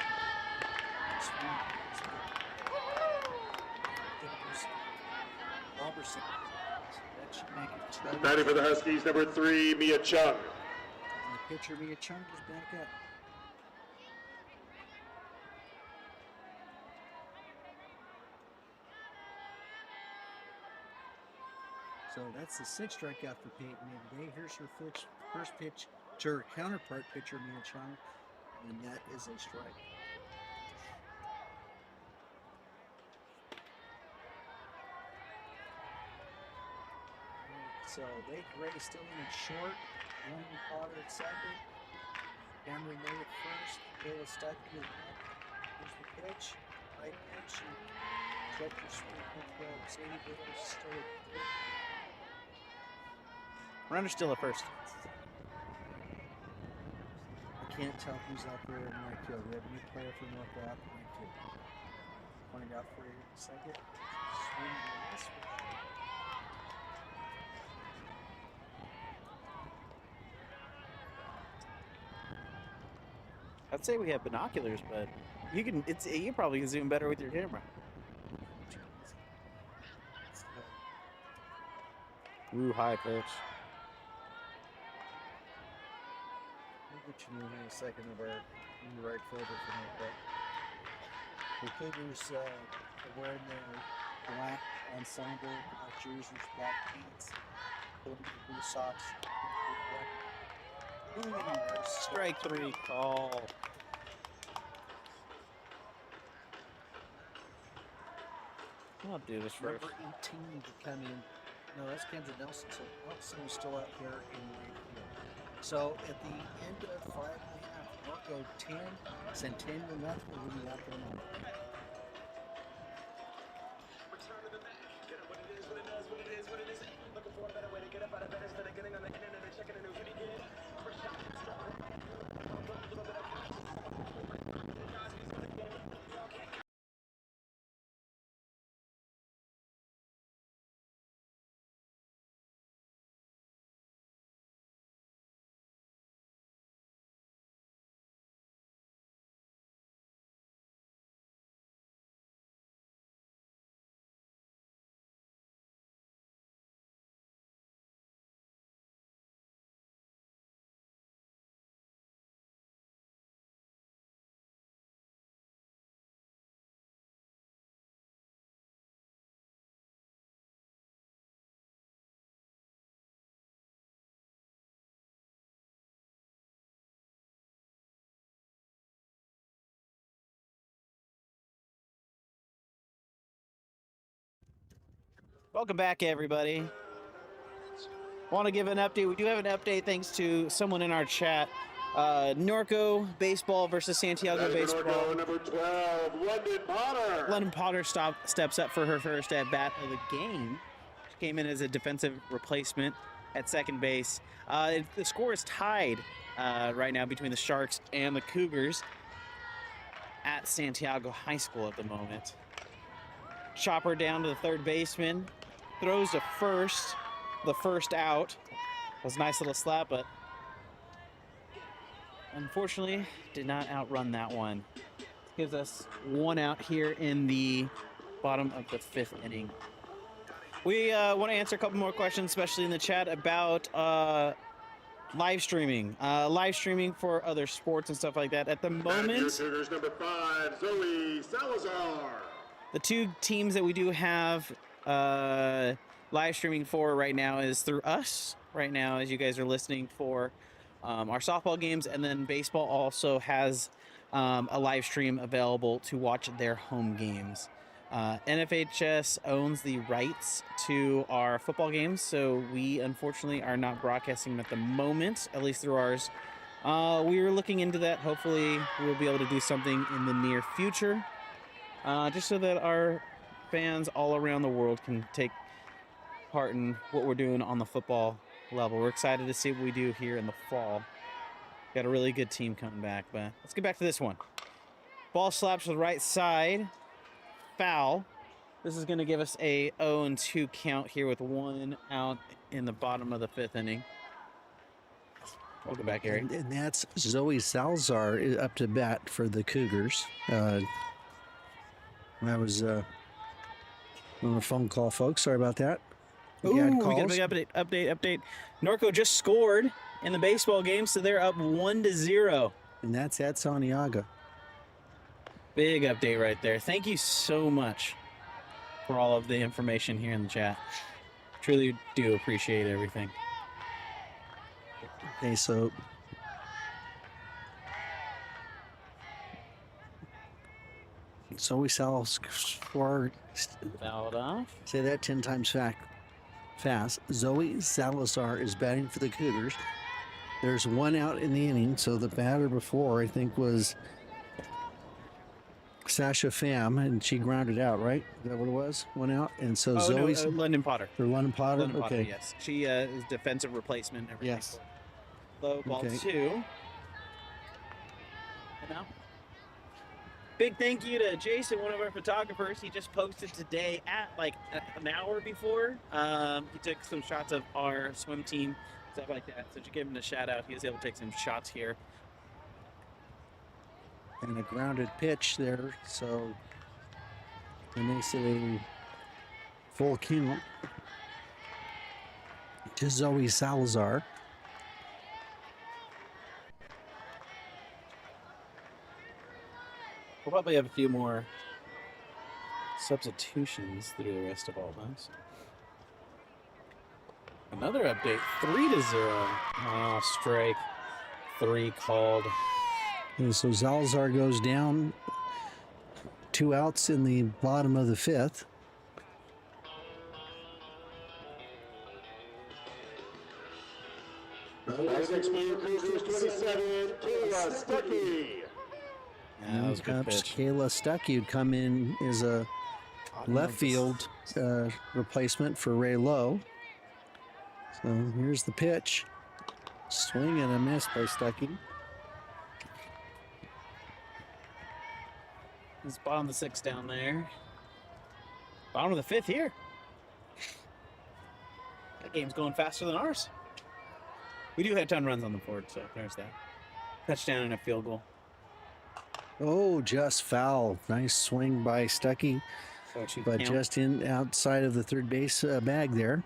Robertson That should make it 12. Batting for the Huskies, number 3, Mia Chung. And the pitcher, Mia Chung, is back up. So that's the 6th strikeout for Peyton today. Here's her first pitch to her counterpart pitcher, Mia Chung, and that is a strike. So Lake Ray still in at short, Warren Potter at second, Cameron May at first, Kayla Stuckey at net. Here's the pitch, right pitch, and Trevor Sweet with Sadie Biddle still at third. Runner still at first. I can't tell who's out there in right field. We have a new player from North Rock in right field. Find out for you in a second. Swing and miss. I'd say we have binoculars, but you probably can zoom better with your camera. Ooh, high pitch. We'll get you in a second of our new right fielder for North Rock. The Cougars are wearing their black ensemble, black jerseys, black pants, blue socks. Strike 3 call. I'll do this first. Number 18 to come in. No, that's Kendra Nelson. So Nelson is still out there in right field. So at the end of 5 and a half, Norco 10, Centennial nothing. We'll be out there now. Welcome back, everybody. Want to give an update. We do have an update thanks to someone in our chat. Norco baseball versus Santiago baseball. Norco, number 12, London Potter. London Potter steps up for her first at bat of the game. She came in as a defensive replacement at second base. The score is tied right now between the Sharks and the Cougars at Santiago High School at the moment. Chopper down to the third baseman. Throws to first. The first out. Was a nice little slap, but unfortunately did not outrun that one. Gives us one out here in the bottom of the 5th inning. We want to answer a couple more questions, especially in the chat, about live streaming. Live streaming for other sports and stuff like that. At the moment, Cougars number 5, Zoe Salazar. the 2 teams that we do have live streaming for right now is through us right now, as you guys are listening, for our softball games, and then baseball also has a live stream available to watch their home games. NFHS owns the rights to our football games, so we unfortunately are not broadcasting them at the moment, at least through ours. We are looking into that. Hopefully we'll be able to do something in the near future, just so that our fans all around the world can take part in what we're doing on the football level. We're excited to see what we do here in the fall. Got a really good team coming back, but let's get back to this one. Ball slaps to the right side. Foul. This is going to give us a 0-2 count here with 1 out in the bottom of the 5th inning. Welcome back, Gary. And that's Zoe Salazar up to bat for the Cougars. That was on a phone call, folks. Sorry about that. You had Ooh, we got a calls? big update. Norco just scored in the baseball game, so they're up 1-0. And that's at Santiago. Big update right there. Thank you so much for all of the information here in the chat. Truly do appreciate everything. Okay, so we sell score. Fouled off. Say that 10 times fast. Zoe Salazar is batting for the Cougars. There's one out in the inning, so the batter before, I think, was Sasha Pham, and she grounded out, right? Is that what it was? One out? And so Zoe's... No, London Potter. For London Potter? London Potter, okay. yes. She is defensive replacement and everything. Yes. Low ball Okay. 2. And now, big thank you to Jason, one of our photographers. He just posted today at like an hour before. He took some shots of our swim team, stuff like that. So to give him a shout out, he was able to take some shots here. And a grounded pitch there, so it makes it a full count to Zoe Salazar. We'll probably have a few more substitutions through the rest of all this. Another update, 3-0. Oh, strike. 3 called. And so Salazar goes down, 2 outs in the bottom of the 5th. Next player, Cougars 27, Kayla Stuckey. Yeah, that was a good Comes pitch. Kayla Stuckey, who'd come in as a left field replacement for Ray Lowe. So here's the pitch. Swing and a miss by Stuckey. It's bottom of the 6th down there. Bottom of the 5th here. That game's going faster than ours. We do have 10 runs on the board, so there's that. Touchdown and a field goal. Oh, just foul. Nice swing by Stuckey, So it should but count. just outside of the third base bag there.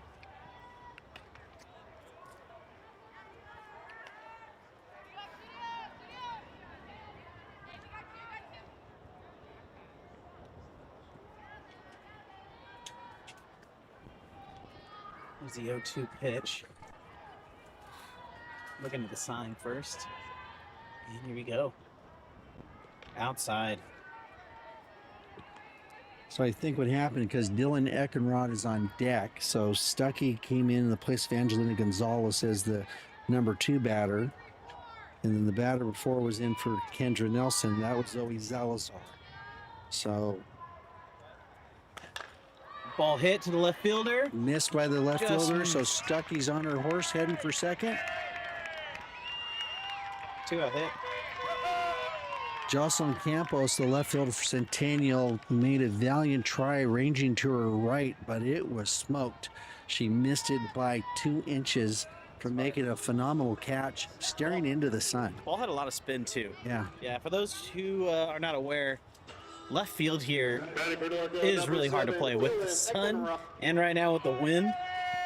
There's the 0-2 pitch. Looking at the sign first. And here we go. Outside. So I think what happened, because Dylan Eckenrod is on deck, so Stuckey came in the place of Angelina Gonzalez as the number 2 batter. And then the batter before was in for Kendra Nelson. That was Zoe Salazar. So Ball hit to the left fielder. missed by the left Just fielder, so missed. Stuckey's on her horse heading for second. 2-out hit. Jocelyn Campos, the left fielder for Centennial, made a valiant try ranging to her right, but it was smoked. She missed it by 2 inches from making a phenomenal catch, staring into the sun. Ball had a lot of spin too. Yeah. Yeah, for those who are not aware, left field here is really hard to play with the sun, and right now with the wind,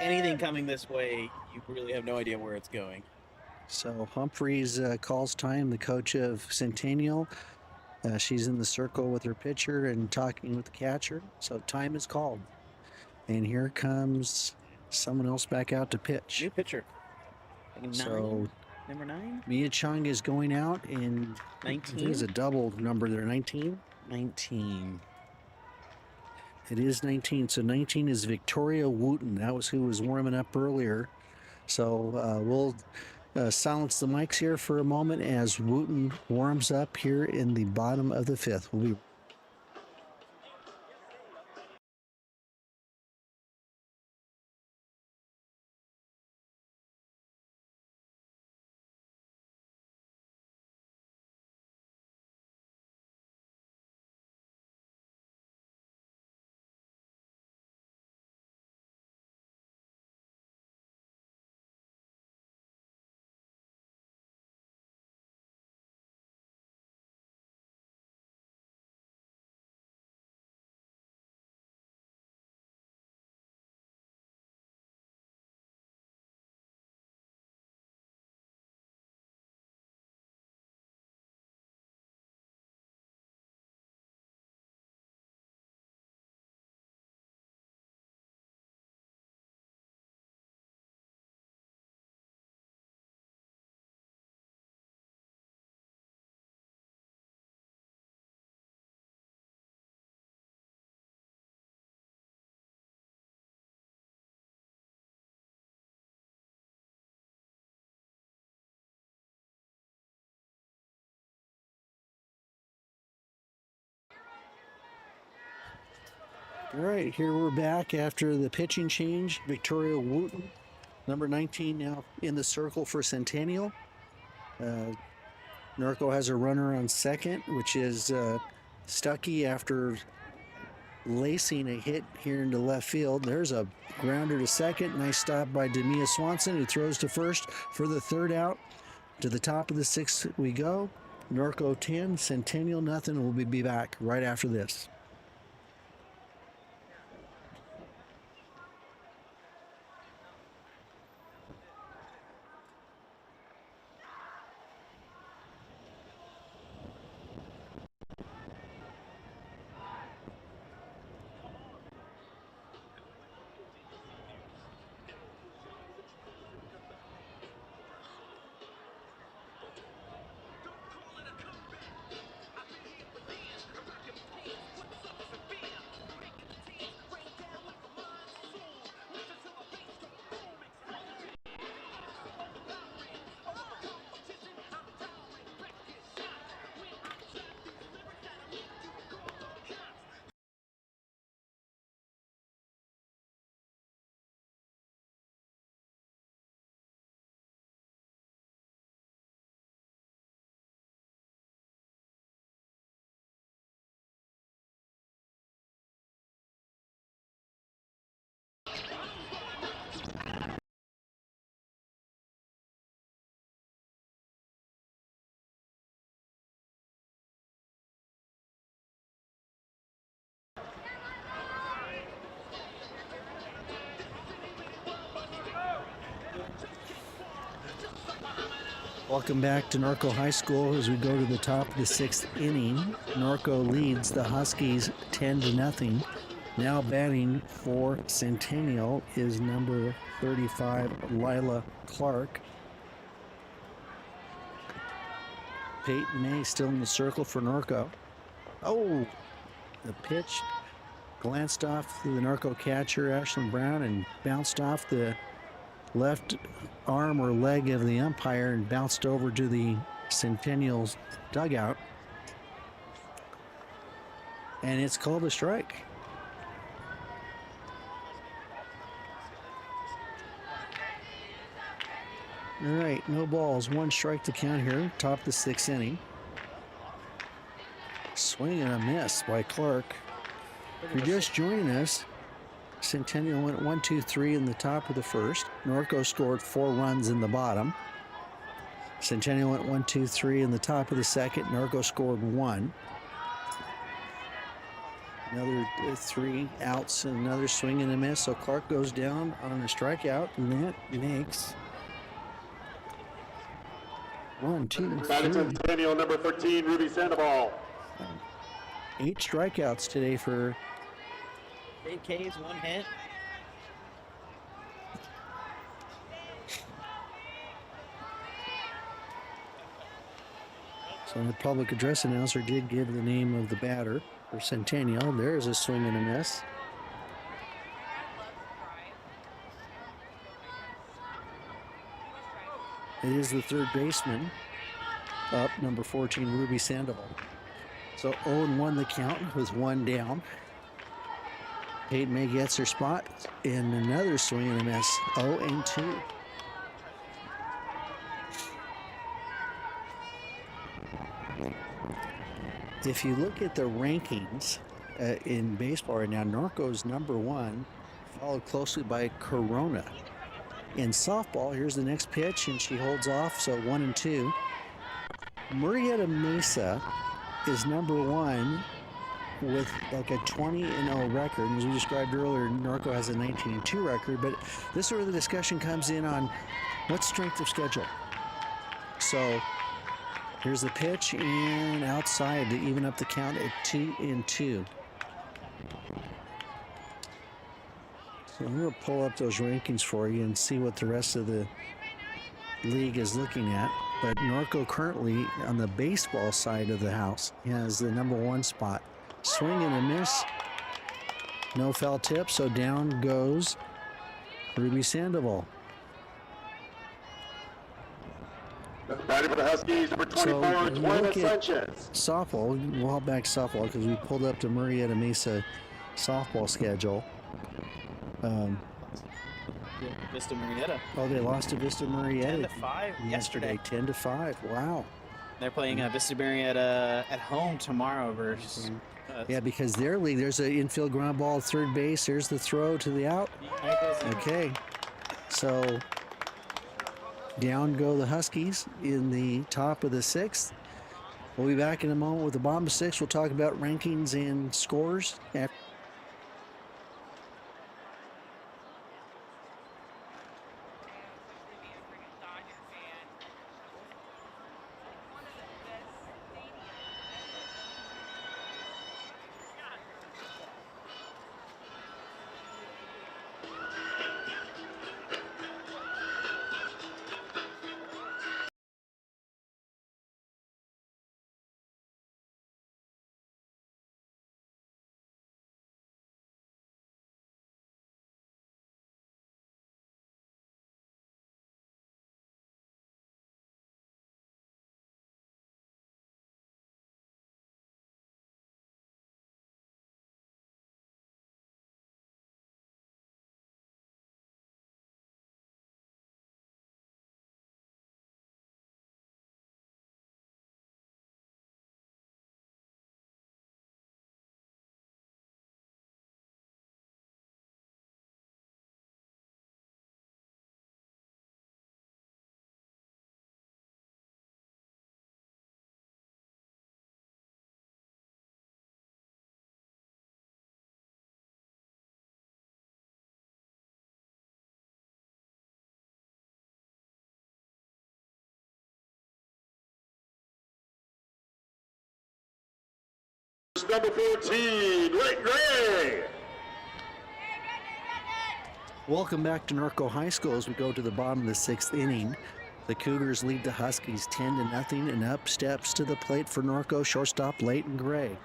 anything coming this way, you really have no idea where it's going. So Humphreys calls time, the coach of Centennial. She's in the circle with her pitcher and talking with the catcher. So time is called. And here comes someone else back out to pitch. New pitcher. So Number 9? Mia Chung is going out, and I think 19? there's a double number there, 19. 19. It is 19. So 19 is Victoria Wooten. That was who was warming up earlier. So we'll silence the mics here for a moment as Wooten warms up here in the bottom of the 5th. We'll be All right, here we're back after the pitching change. Victoria Wooten, number 19, now in the circle for Centennial. Norco has a runner on second, which is Stuckey after lacing a hit here into left field. There's a grounder to second. Nice stop by Demia Swanson, who throws to first for the third out. To the top of the sixth we go. Norco 10, Centennial nothing. We'll be back right after this. Welcome back to Norco High School as we go to the top of the sixth inning. Norco leads the Huskies 10-0. Now batting for Centennial is number 35, Lila Clark. Peyton May still in the circle for Norco. Oh, the pitch glanced off the Norco catcher, Ashlyn Brown, and bounced off the left arm or leg of the umpire and bounced over to the Centennial's dugout. And it's called a strike. All right, no balls, one strike to count here, top of the sixth inning. Swing and a miss by Clark. If you're just joining us, Centennial went 1-2-3 in the top of the first. Norco scored 4 runs in the bottom. Centennial went 1-2-3 in the top of the second. Norco scored 1. Another 3 outs and another swing and a miss. So Clark goes down on a strikeout, and that makes 1, 2, 3. Centennial number 13, Ruby Sandoval. 8 strikeouts today for 8 Ks, 1 hit. So the public address announcer did give the name of the batter for Centennial. There's a swing and a miss. It is the third baseman up, number 14, Ruby Sandoval. So 0-1 the count with 1 down. Peyton May gets her spot in another swing and a miss. 0-2. If you look at the rankings in baseball right now, Norco's number 1, followed closely by Corona. In softball, here's the next pitch, and she holds off, so 1-2. Murrieta Mesa is number 1 with like a 20-0 record. As we described earlier, Norco has a 19-2 record, but this is where the discussion comes in on what's strength of schedule. So here's the pitch, and outside to even up the count at 2-2. So I'm going to pull up those rankings for you and see what the rest of the league is looking at. But Norco currently on the baseball side of the house has the number 1 spot. Swing and a miss. No foul tip, so down goes Ruby Sandoval. Batting for the Huskies, number 24, Twyla Sanchez. Softball, we'll hop back to softball because we pulled up to Murrieta Mesa softball schedule. Vista Marietta. Oh, they lost to Vista Marietta 10-5 yesterday. 10-5. Wow. They're playing Vista Marietta at home tomorrow versus. Yeah, because their league, there's an infield ground ball at third base. There's the throw to the out. Okay. So down go the Huskies in the top of the 6th. We'll be back in a moment with the bottom of 6. We'll talk about rankings and scores. Number 14, Lake Gray. Welcome back to Norco High School as we go to the bottom of the 6th inning. The Cougars lead the Huskies 10-0, and up steps to the plate for Norco shortstop Leighton Gray.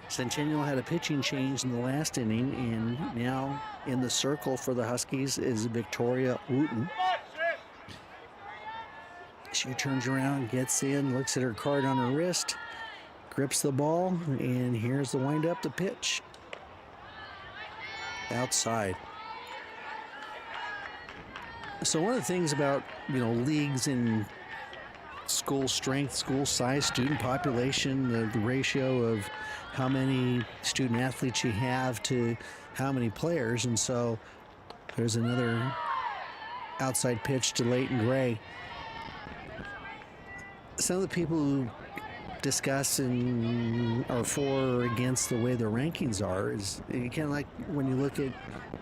Centennial had a pitching change in the last inning, and now in the circle for the Huskies is Victoria Wooten. She turns around, gets in, looks at her card on her wrist, grips the ball, and here's the wind-up, the pitch. Outside. So one of the things about, leagues and school strength, school size, student population, the ratio of how many student athletes you have to how many players, and so there's another outside pitch to Leighton Gray. Some of the people who discuss and are for or against the way the rankings are is kind of like when you look at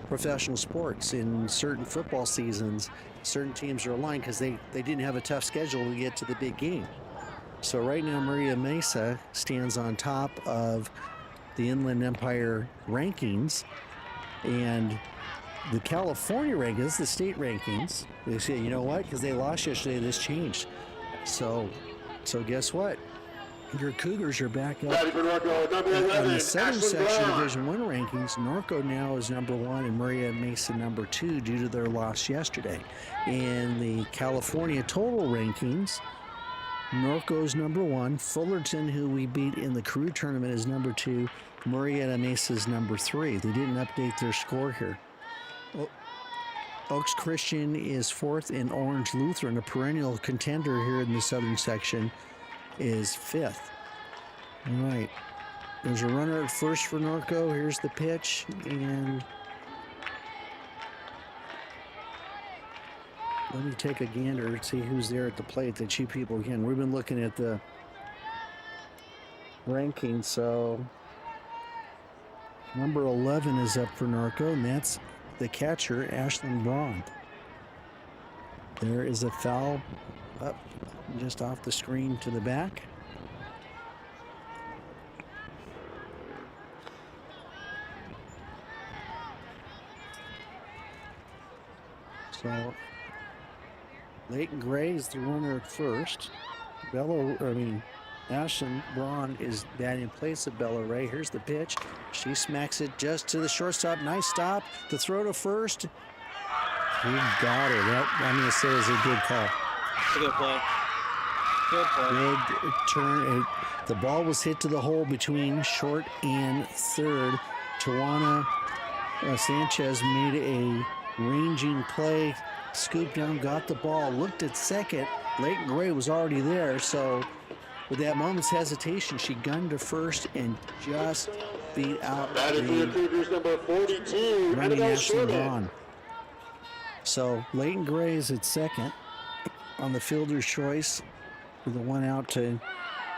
professional sports. In certain football seasons, certain teams are aligned because they didn't have a tough schedule to get to the big game. So right now Maria Mesa stands on top of the Inland Empire rankings, and the California rankings, the state rankings, they say, you know what, because they lost yesterday, this changed. So guess what? Your Cougars are back up in the southern section of Division I rankings. Norco now is number 1 and Maria Mesa number 2 due to their loss yesterday. In the California total rankings, Norco's number 1. Fullerton, who we beat in the Carew tournament, is number 2. Marietta Mesa is number 3. They didn't update their score here. Oaks Christian is 4th, and Orange Lutheran, a perennial contender here in the southern section, is 5th. All right. There's a runner at first for Norco. Here's the pitch, and let me take a gander and see who's there at the plate. The two people again. We've been looking at the rankings, so number 11 is up for Norco, and that's the catcher, Ashlyn Braun. There is a foul up just off the screen to the back. So Leighton Gray is the runner at first. Ashlyn Braun is batting in place of Bella Ray. Here's the pitch. She smacks it just to the shortstop. Nice stop. The throw to first. He got it. That, I'm going to say, is a good call. It's a good play. Good play. Good turn. The ball was hit to the hole between short and third. Tawana Sanchez made a ranging play, scooped down, got the ball, looked at second. Leighton Gray was already there, so with that moment's hesitation, she gunned to first and just beat out Batting for the Cougars, number 42, running Annabelle Ashley Sherman. Braun. So Leighton Gray is at second on the fielder's choice with the one out to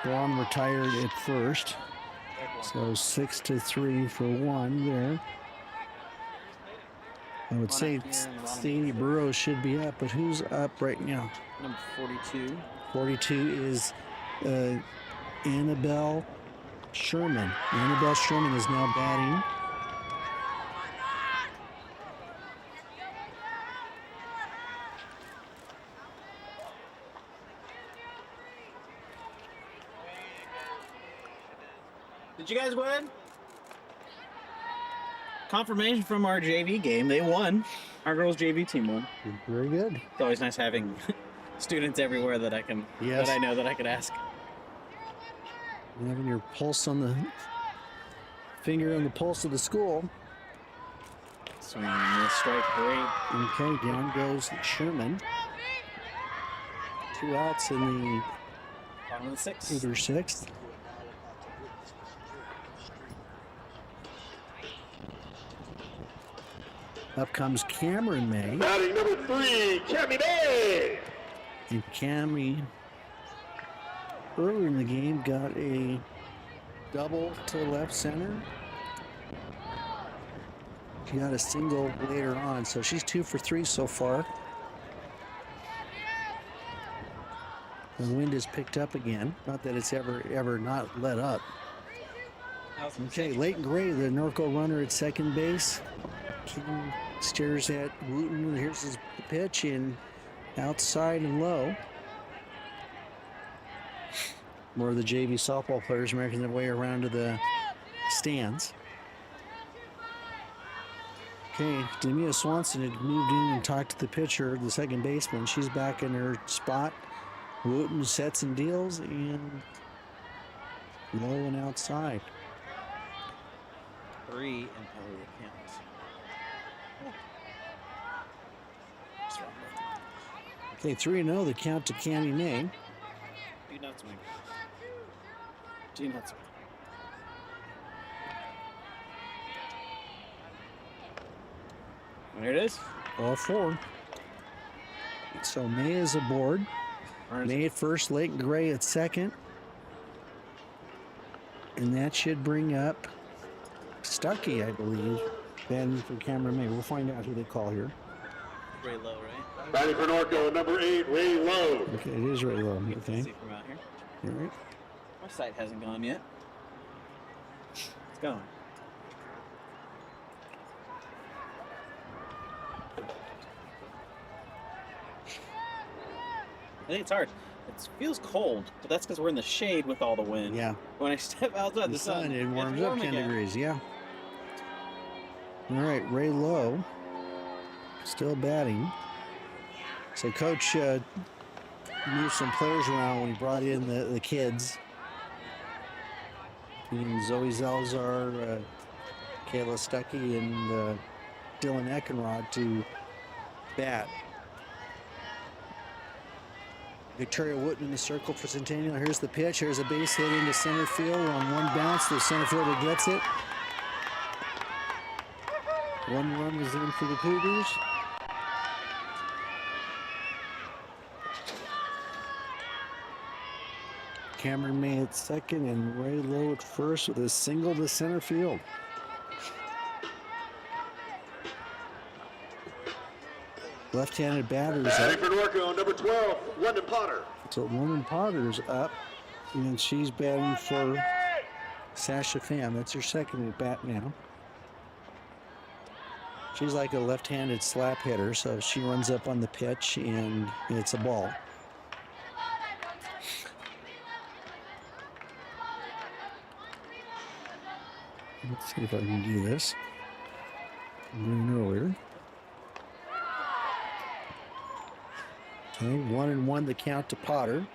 Braun retired at first. So 6-3 for one there. I would say Sadie Burrows should be up, but who's up right now? Number 42. 42 is Annabelle Sherman. Annabelle Sherman is now batting. Did you guys win? Confirmation from our JV game. They won. Our girls JV team won. Very good. It's always nice having students everywhere that I can Yes. that I know that I could ask. Having your pulse on the finger on the pulse of the school. Swinging the strike great. Okay, down goes Sherman. 2 outs in the Bottom of the sixth. Cougar sixth. Up comes Cameron May. Batting number 3, Cammy May. And Cammy, earlier in the game, got a double to left center. She got a single later on, so she's 2 for 3 so far. The wind has picked up again. Not that it's ever not let up. Okay, Leighton Gray, the Norco runner at second base. King stares at Wooten. Here's his pitch in outside and low. More of the JV softball players making their way around to the stands. Okay, Demia Swanson had moved in and talked to the pitcher, the second baseman. She's back in her spot. Wooten sets and deals, and low and outside. 3 and Elliott counts. Okay, 3-0, the count to Cammy May. Do not swing. Do not swing. There it is. All 4. So May is aboard. May at first, Leighton Gray at second. And that should bring up Stuckey, I believe. Then for Cameron May. We'll find out who they call here. Ray Low, right? Batting for Norco, number 8, Ray Lowe. Okay, it is Ray Lowe. You can Okay. see from out here. All right. My sight hasn't gone yet. It's going. I think it's hard. It feels cold, but that's because we're in the shade with all the wind. Yeah. When I step outside, The sun, it it's warms up warm 10 again. degrees. Yeah. All right, Ray Lowe still batting. So Coach moved some players around when he brought in the kids. And Zoe Zalzar, Kayla Stuckey, and Dylan Eckenrod to bat. Victoria Wooten in the circle for Centennial. Here's the pitch. Here's a base hit into center field on one bounce. The center fielder gets it. 1 run is in for the Cougars. Cameron May at second and Ray Lowe at first with a single to center field. Left-handed batters Batting up. for Norco, number 12, London Potter. So London Potter's up, and she's batting for Sasha Pham. That's her second at bat now. She's like a left-handed slap hitter, so she runs up on the pitch, and it's a ball. Let's see if I can do this. I'm doing earlier. Okay, 1-1 the count to Potter.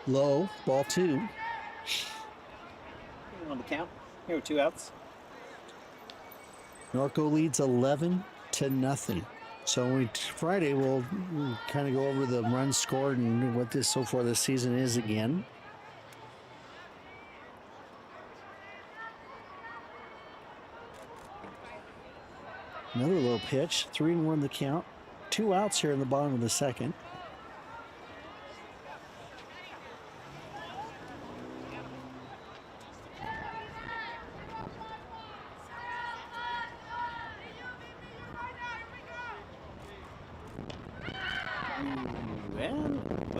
Low, ball 2. On the count. Here with 2 outs. Norco leads 11-0. So Friday we'll kind of go over the runs scored and what this so far this season is again. Another little pitch, 3-1 the count. 2 outs here in the bottom of the second.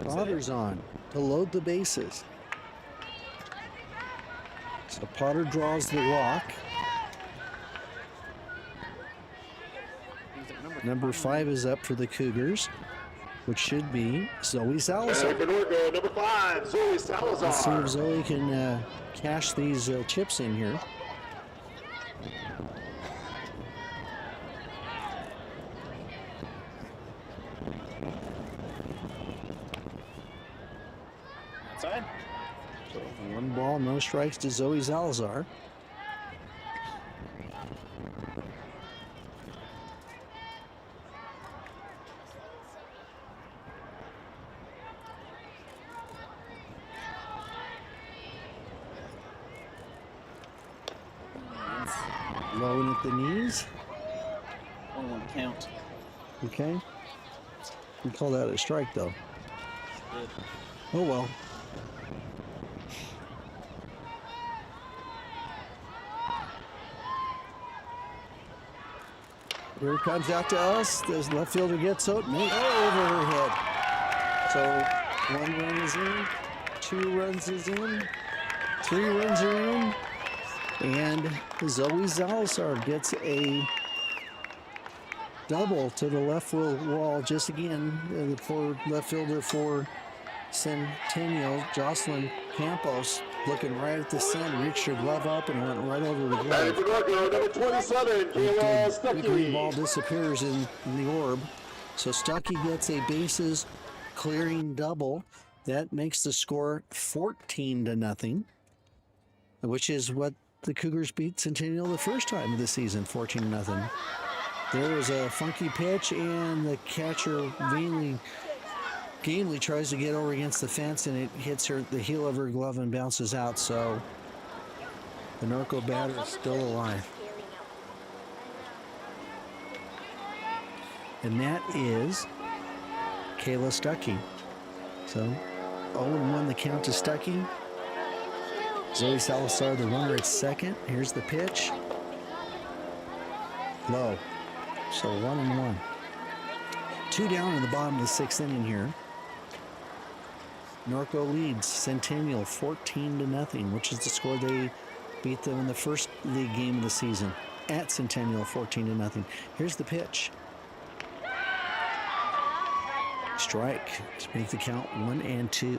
Potter's on to load the bases. So Potter draws the walk. Number 5 is up for the Cougars, which should be Zoe Salazar. And for Norco, number 5, Zoe Salazar. Let's see if Zoe can cash these chips in here. Outside. So 1 ball, no strikes to Zoe Salazar. Low in at the knees. 1-1 count. Okay. We call that a strike, though. Good. Oh, well. Here it comes out to us. This left fielder gets out. Over her head. So 1 run is in. 2 runs is in. 3 runs are in. And Zoe Salazar gets a double to the left wall. Just again, the poor left fielder for Centennial, Jocelyn Campos, looking right at the sun, reached her glove up and went right over the And glove. for Norco, number 27, Kayla The green ball Stuckey. disappears in the orb. So Stuckey gets a bases clearing double. That makes the score 14-0, which is what the Cougars beat Centennial the first time of the season, 14-0. There was a funky pitch, and the catcher gamely tries to get over against the fence, and it hits her the heel of her glove and bounces out. So the Norco batter is still alive. And that is Kayla Stuckey. So 0-1 the count to Stuckey. Zoe Salazar, the runner at second. Here's the pitch. Low. So 1-1. 2 down in the bottom of the 6th inning here. Norco leads Centennial 14-0, which is the score they beat them in the first league game of the season at Centennial, 14-0. Here's the pitch. Strike to make the count 1-2.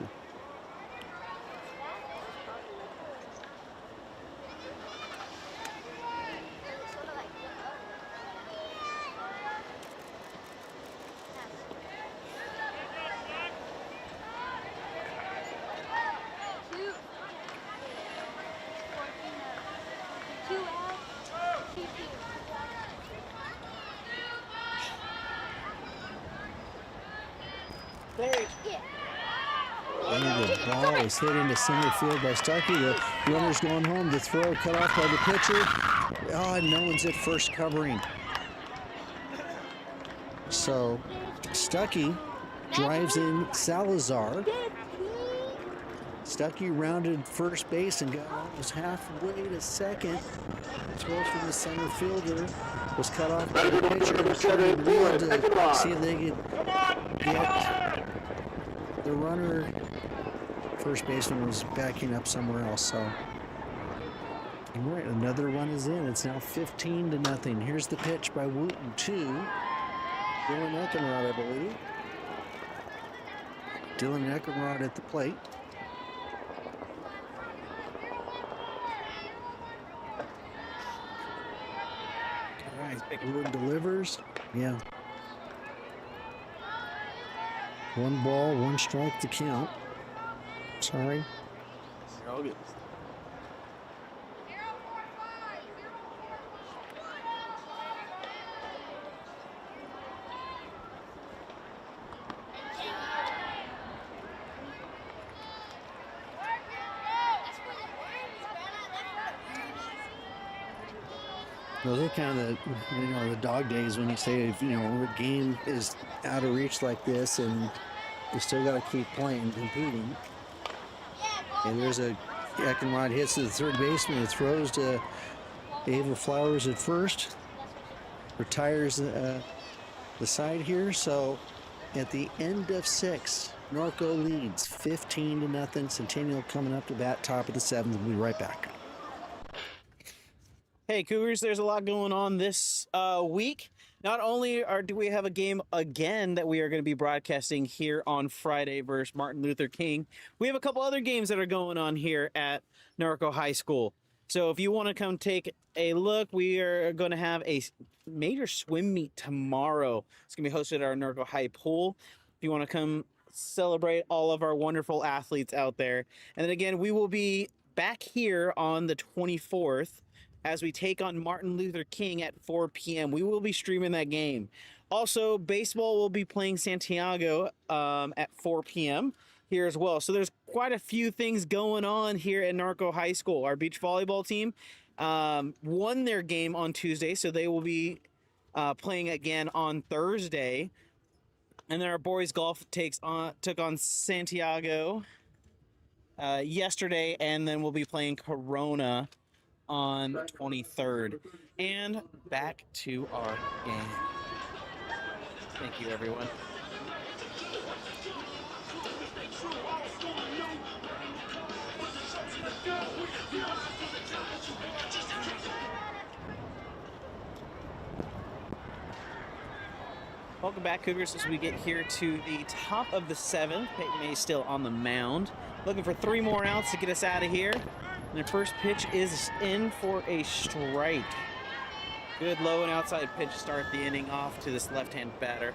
The ball is hit into center field by Stuckey. The runner's going home. The throw cut off by the pitcher. Oh, no one's at first covering. So Stuckey drives in Salazar. Stuckey rounded first base and got almost halfway to second. Throw from the center fielder was cut off by the pitcher. Trying to see if they could get the runner. First baseman was backing up somewhere else. So, all right, another one is in. It's now 15-0. Here's the pitch by Wooten to Dylan Eckenrod, I believe. Dylan Eckenrod at the plate. All right, Wooten delivers. Yeah. 1 ball, 1 strike to count. Sorry. You're all good. Those are kind of the dog days when you say, a game is out of reach like this and you still got to keep playing, competing. And there's Eckenrod hits to the third baseman and throws to Ava Flowers at first. Retires the side here. So at the end of 6, Norco leads 15-0. Centennial coming up to bat, top of the 7th. We'll be right back. Hey, Cougars, there's a lot going on this week. Not only do we have a game again that we are going to be broadcasting here on Friday versus Martin Luther King, we have a couple other games that are going on here at Norco High School. So if you want to come take a look, we are going to have a major swim meet tomorrow. It's going to be hosted at our Norco High Pool. If you want to come celebrate all of our wonderful athletes out there. And then again, we will be back here on the 24th. As we take on Martin Luther King at 4 p.m. We will be streaming that game. Also, baseball will be playing Santiago at 4 p.m. here as well. So there's quite a few things going on here at Norco High School. Our beach volleyball team won their game on Tuesday, so they will be playing again on Thursday. And then our boys golf took on Santiago yesterday, and then we'll be playing Corona on 23rd. And back to our game. Thank you, everyone. Welcome back, Cougars, as we get here to the top of the 7th. Peyton May still on the mound. Looking for 3 more outs to get us out of here. And their first pitch is in for a strike. Good low and outside pitch to start the inning off to this left-hand batter.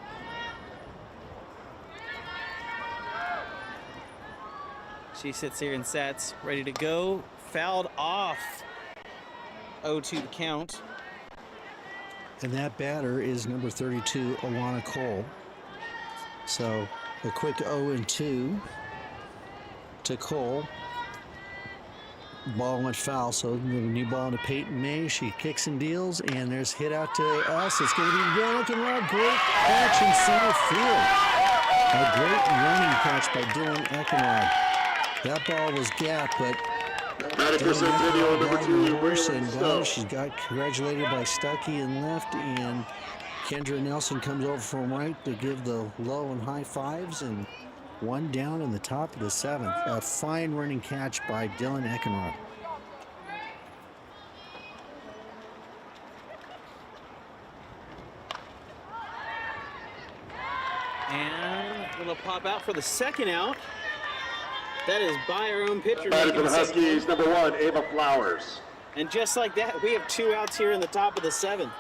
She sits here and sets, ready to go. Fouled off. 0-2 the count. And that batter is number 32, Alana Cole. So a quick 0-2 to Cole. Ball went foul, so the new ball to Peyton May. She kicks and deals, and there's hit out to us. It's going to be Dylan Eckenrod. Great catch in center field. A great running catch by Dylan Eckenrod. That ball was gapped, but Centennial, number 2, horse, and she's got congratulated by Stuckey in left, and Kendra Nelson comes over from right to give the low and high fives, and one down in the top of the 7th. A fine running catch by Dylan Eckenrod. And a little pop out for the second out. That is by our own pitcher. Batting for the Huskies, number 1, Ava Flowers. And just like that, we have 2 outs here in the top of the 7th.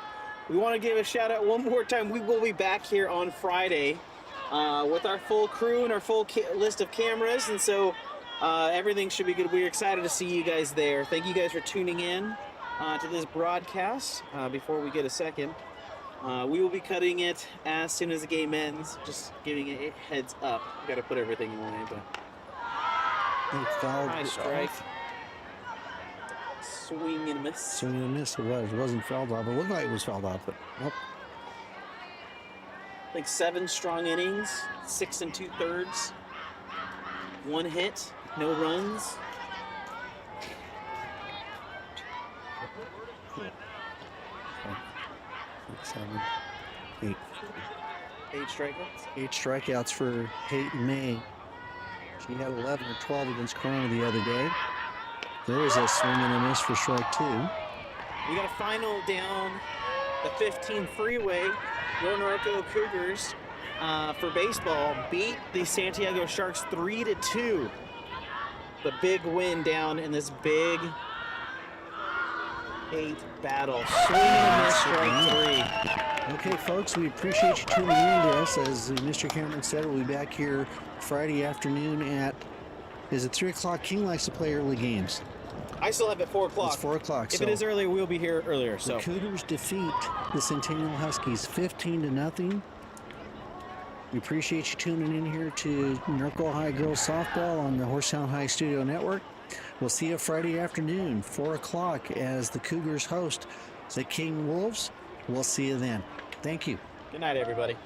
We want to give a shout out one more time. We will be back here on Friday with our full crew and our full list of cameras. And so everything should be good. We're excited to see you guys there. Thank you guys for tuning in to this broadcast. Before we get a second, we will be cutting it as soon as the game ends. Just giving it a heads up. Got to put everything in line, but. High strike. Swing and a miss. Swing and a miss. It was. It wasn't fouled off. It looked like it was fouled off, but nope. Like 7 strong innings, 6 2/3. 1 hit, no runs. Seven, 8. 8 strikeouts. 8 strikeouts for Peyton May. She had 11 or 12 against Corona the other day. There is a swing and a miss for strike 2. We got a final down the 15 freeway. Your Norco Cougars for baseball beat the Santiago Sharks 3-2. The big win down in this big 8 battle. Swing and a miss, strike 3. Okay, folks, we appreciate you tuning in to us. As Mr. Cameron said, we'll be back here Friday afternoon at Is it 3 o'clock? King likes to play early games. I still have it 4 o'clock. It's 4 o'clock. If so it is earlier, we'll be here earlier. the So Cougars defeat the Centennial Huskies 15-0. We appreciate you tuning in here to Norco High Girls Softball on the HorseTown High Studio Network. We'll see you Friday afternoon, 4 o'clock, as the Cougars host the King Wolves. We'll see you then. Thank you. good night, everybody.